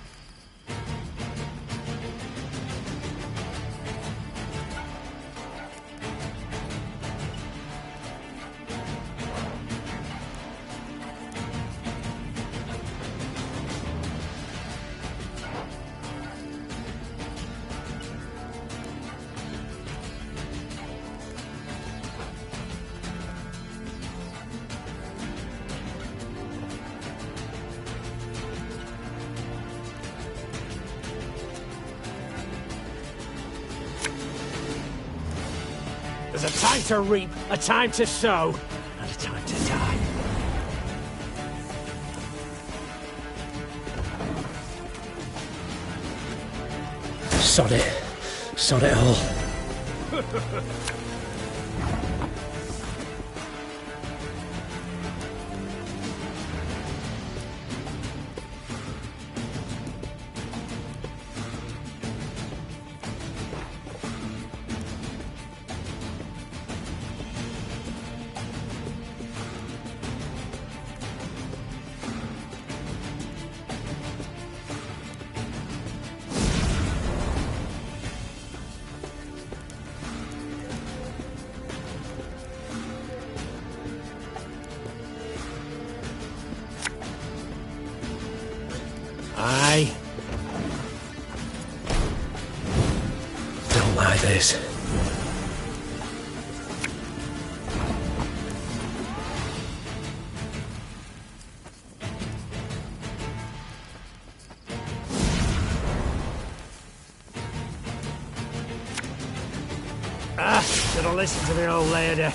There's a time to reap, a time to sow, and a time to die. Sod it. Sod it all. Aye. Don't like this. Should have listened to the old lady.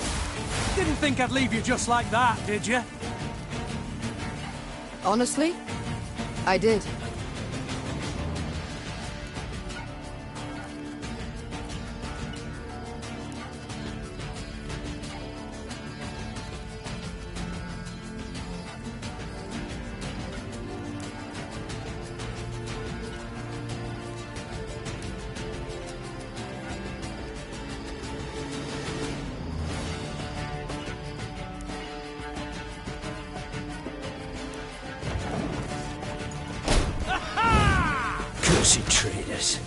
Didn't think I'd leave you just like that, did you? Honestly, I did. Cussed traitors.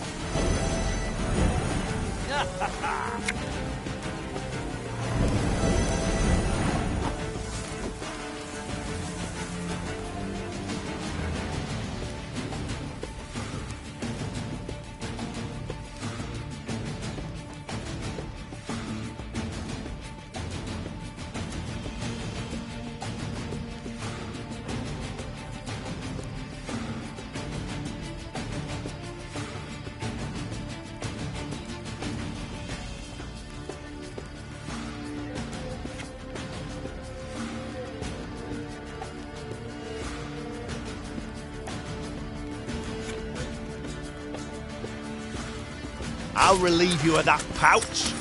I'll relieve you of that pouch.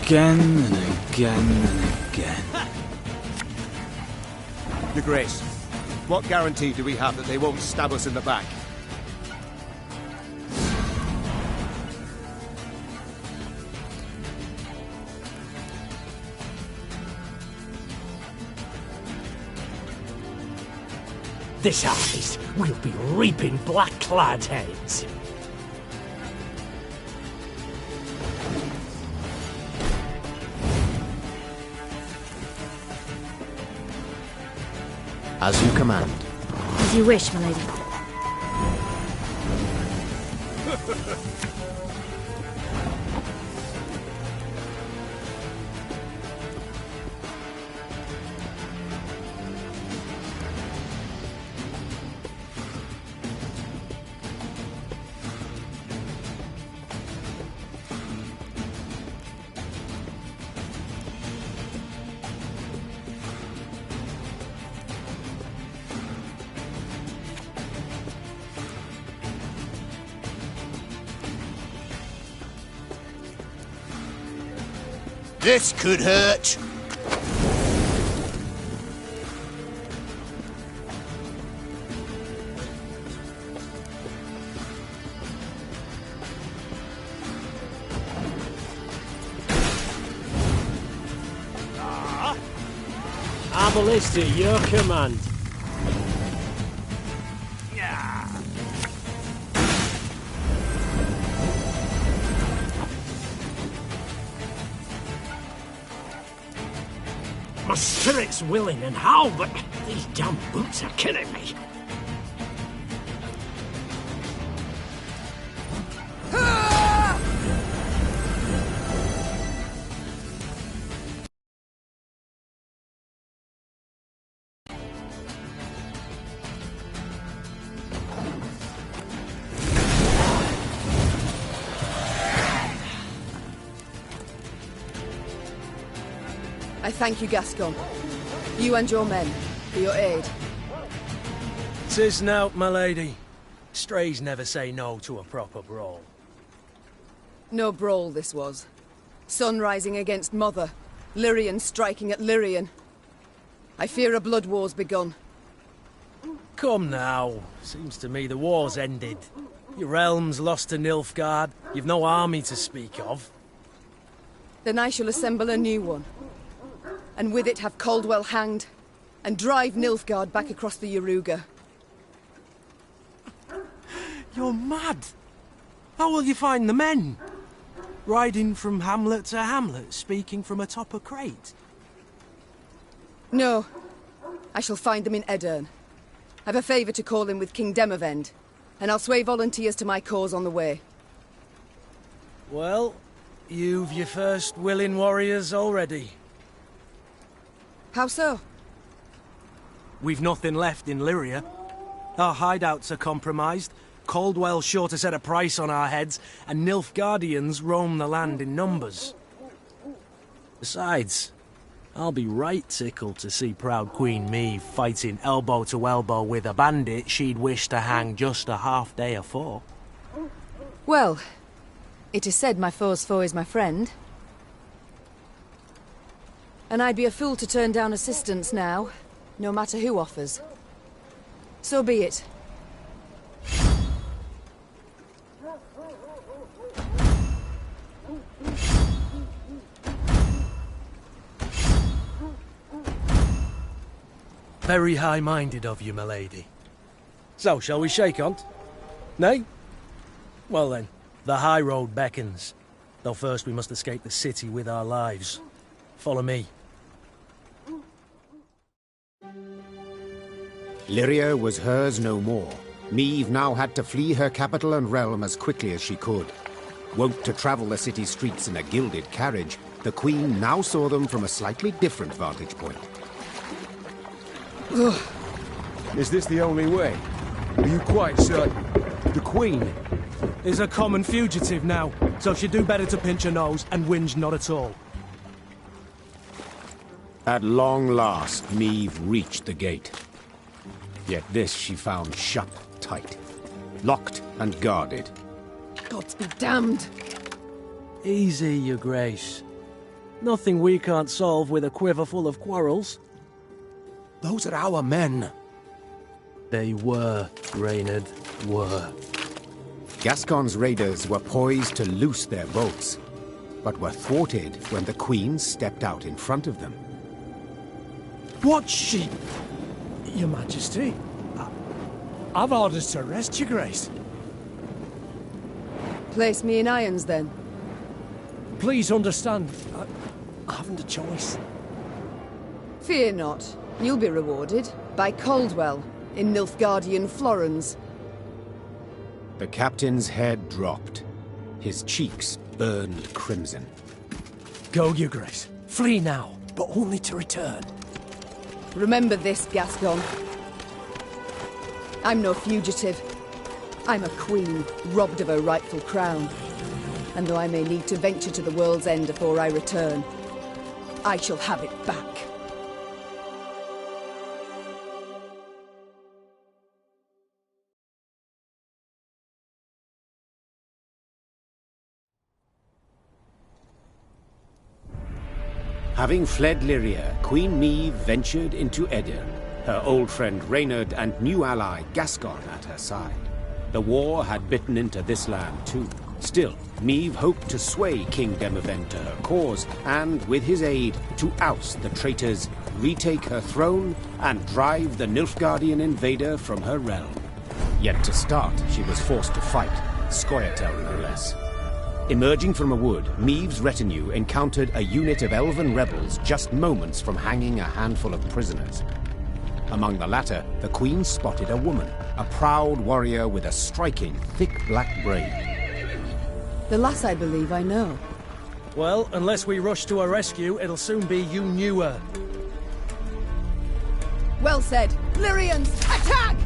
Again and again and again. Your Grace, what guarantee do we have that they won't stab us in the back? This harvest, we'll be reaping black-clad heads. As you command. As you wish, my lady. This could hurt. Arbalist at your command. My spirit's willing and how, but these damn boots are killing me. I thank you, Gascon. You and your men, for your aid. 'Tis nought, my lady. Strays never say no to a proper brawl. No brawl this was. Sun rising against Mother. Lyrian striking at Lyrian. I fear a blood war's begun. Come now. Seems to me the war's ended. Your realm's lost to Nilfgaard. You've no army to speak of. Then I shall assemble a new one. And with it have Caldwell hanged, and drive Nilfgaard back across the Yaruga. You're mad. How will you find the men? Riding from hamlet to hamlet, speaking from atop a crate? No. I shall find them in Edirn. I've a favour to call in with King Demavend, and I'll sway volunteers to my cause on the way. Well, you've your first willing warriors already. How so? We've nothing left in Lyria. Our hideouts are compromised, Caldwell's sure to set a price on our heads, and Nilfgaardians roam the land in numbers. Besides, I'll be right tickled to see proud Queen Maeve fighting elbow to elbow with a bandit she'd wish to hang just a half day afore. Well, it is said my foe's foe is my friend. And I'd be a fool to turn down assistance now, no matter who offers. So be it. Very high-minded of you, my lady. So, shall we shake on't? Nay? Well then, the high road beckons. Though first we must escape the city with our lives. Follow me. Lyria was hers no more. Meve now had to flee her capital and realm as quickly as she could. Wont to travel the city streets in a gilded carriage, the Queen now saw them from a slightly different vantage point. Is this the only way? Are you quite certain? The Queen is a common fugitive now, so she'd do better to pinch her nose and whinge not at all. At long last, Meve reached the gate. Yet this she found shut tight, locked and guarded. Gods be damned! Easy, your grace. Nothing we can't solve with a quiver full of quarrels. Those are our men. They were, Reynard, were. Gascon's raiders were poised to loose their bolts, but were thwarted when the Queen stepped out in front of them. What's she... Your Majesty? I've orders to arrest your grace. Place me in irons, then. Please understand, I haven't a choice. Fear not. You'll be rewarded by Caldwell in Nilfgaardian Florens. The captain's head dropped. His cheeks burned crimson. Go, your grace. Flee now, but only to return. Remember this, Gascon. I'm no fugitive. I'm a queen, robbed of her rightful crown. And though I may need to venture to the world's end before I return, I shall have it back. Having fled Lyria, Queen Meve ventured into Ende, her old friend Reynard and new ally Gascon at her side. The war had bitten into this land too. Still, Meve hoped to sway King Demavend to her cause, and with his aid, to oust the traitors, retake her throne, and drive the Nilfgaardian invader from her realm. Yet to start, she was forced to fight, Scoia'tael no less. Emerging from a wood, Meve's retinue encountered a unit of elven rebels just moments from hanging a handful of prisoners. Among the latter, the Queen spotted a woman, a proud warrior with a striking, thick black braid. The lass I believe I know. Well, unless we rush to her rescue, it'll soon be you knew her. Well said. Lyrians, attack!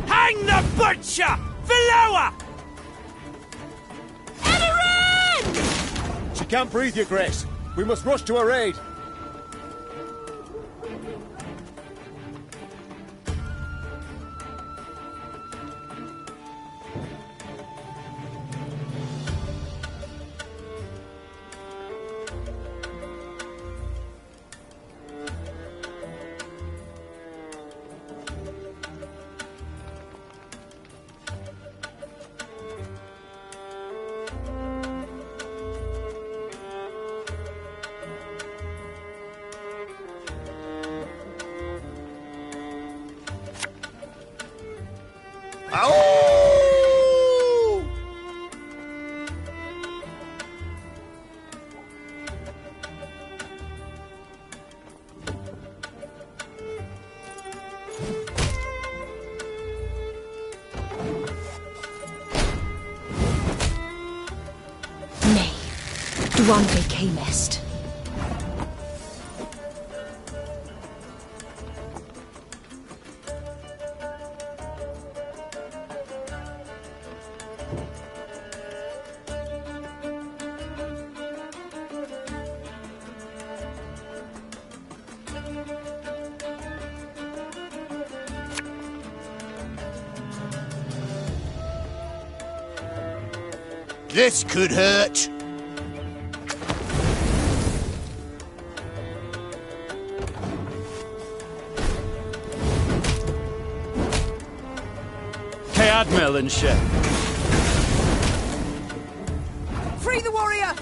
Hang the butcher! Valoa! She can't breathe, your grace. We must rush to her aid. Ow! Nay, Duande camest. This could hurt. Admiral and ship. Free the warrior!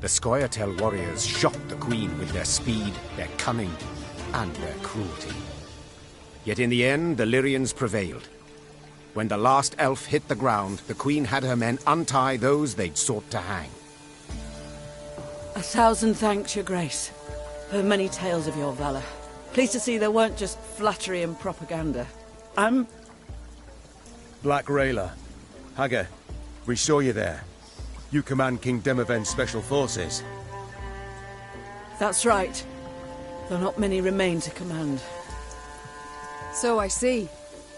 The Scoia'tael warriors shocked the Queen with their speed, their cunning, and their cruelty. Yet in the end, the Lyrians prevailed. When the last elf hit the ground, the Queen had her men untie those they'd sought to hang. 1,000 thanks, Your Grace. Heard many tales of your valor. Pleased to see there weren't just flattery and propaganda. Black Rayla. Haga, we saw you there. You command King Demoven's special forces. That's right. Though not many remain to command. So I see.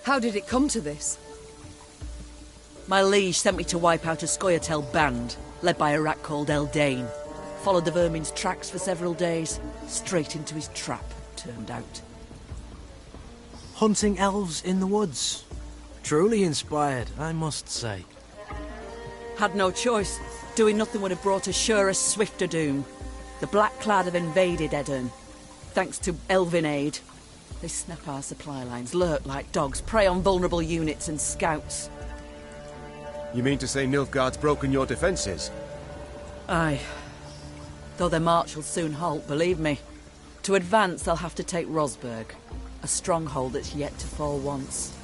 How did it come to this? My liege sent me to wipe out a Scoia'tael band, led by a rat called Eldane. Followed the vermin's tracks for several days. Straight into his trap, turned out. Hunting elves in the woods. Truly inspired, I must say. Had no choice. Doing nothing would have brought us surer, swifter doom. The Black Clad have invaded Eden. Thanks to elven aid. They snap our supply lines, lurk like dogs, prey on vulnerable units and scouts. You mean to say Nilfgaard's broken your defences? Aye. Though their march will soon halt, believe me. To advance, they'll have to take Rosberg, a stronghold that's yet to fall once.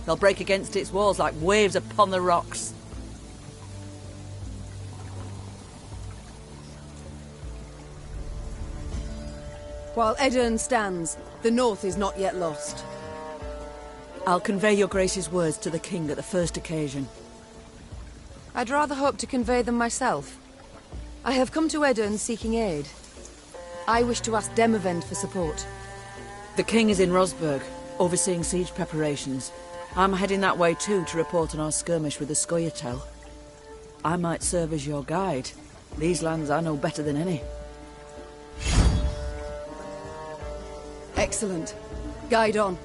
They'll break against its walls like waves upon the rocks. While Edirn stands, the north is not yet lost. I'll convey your grace's words to the king at the first occasion. I'd rather hope to convey them myself. I have come to Edirn seeking aid. I wish to ask Demavend for support. The king is in Rosberg, overseeing siege preparations. I'm heading that way too to report on our skirmish with the Teil. I might serve as your guide. These lands I know better than any. Excellent. Guide on.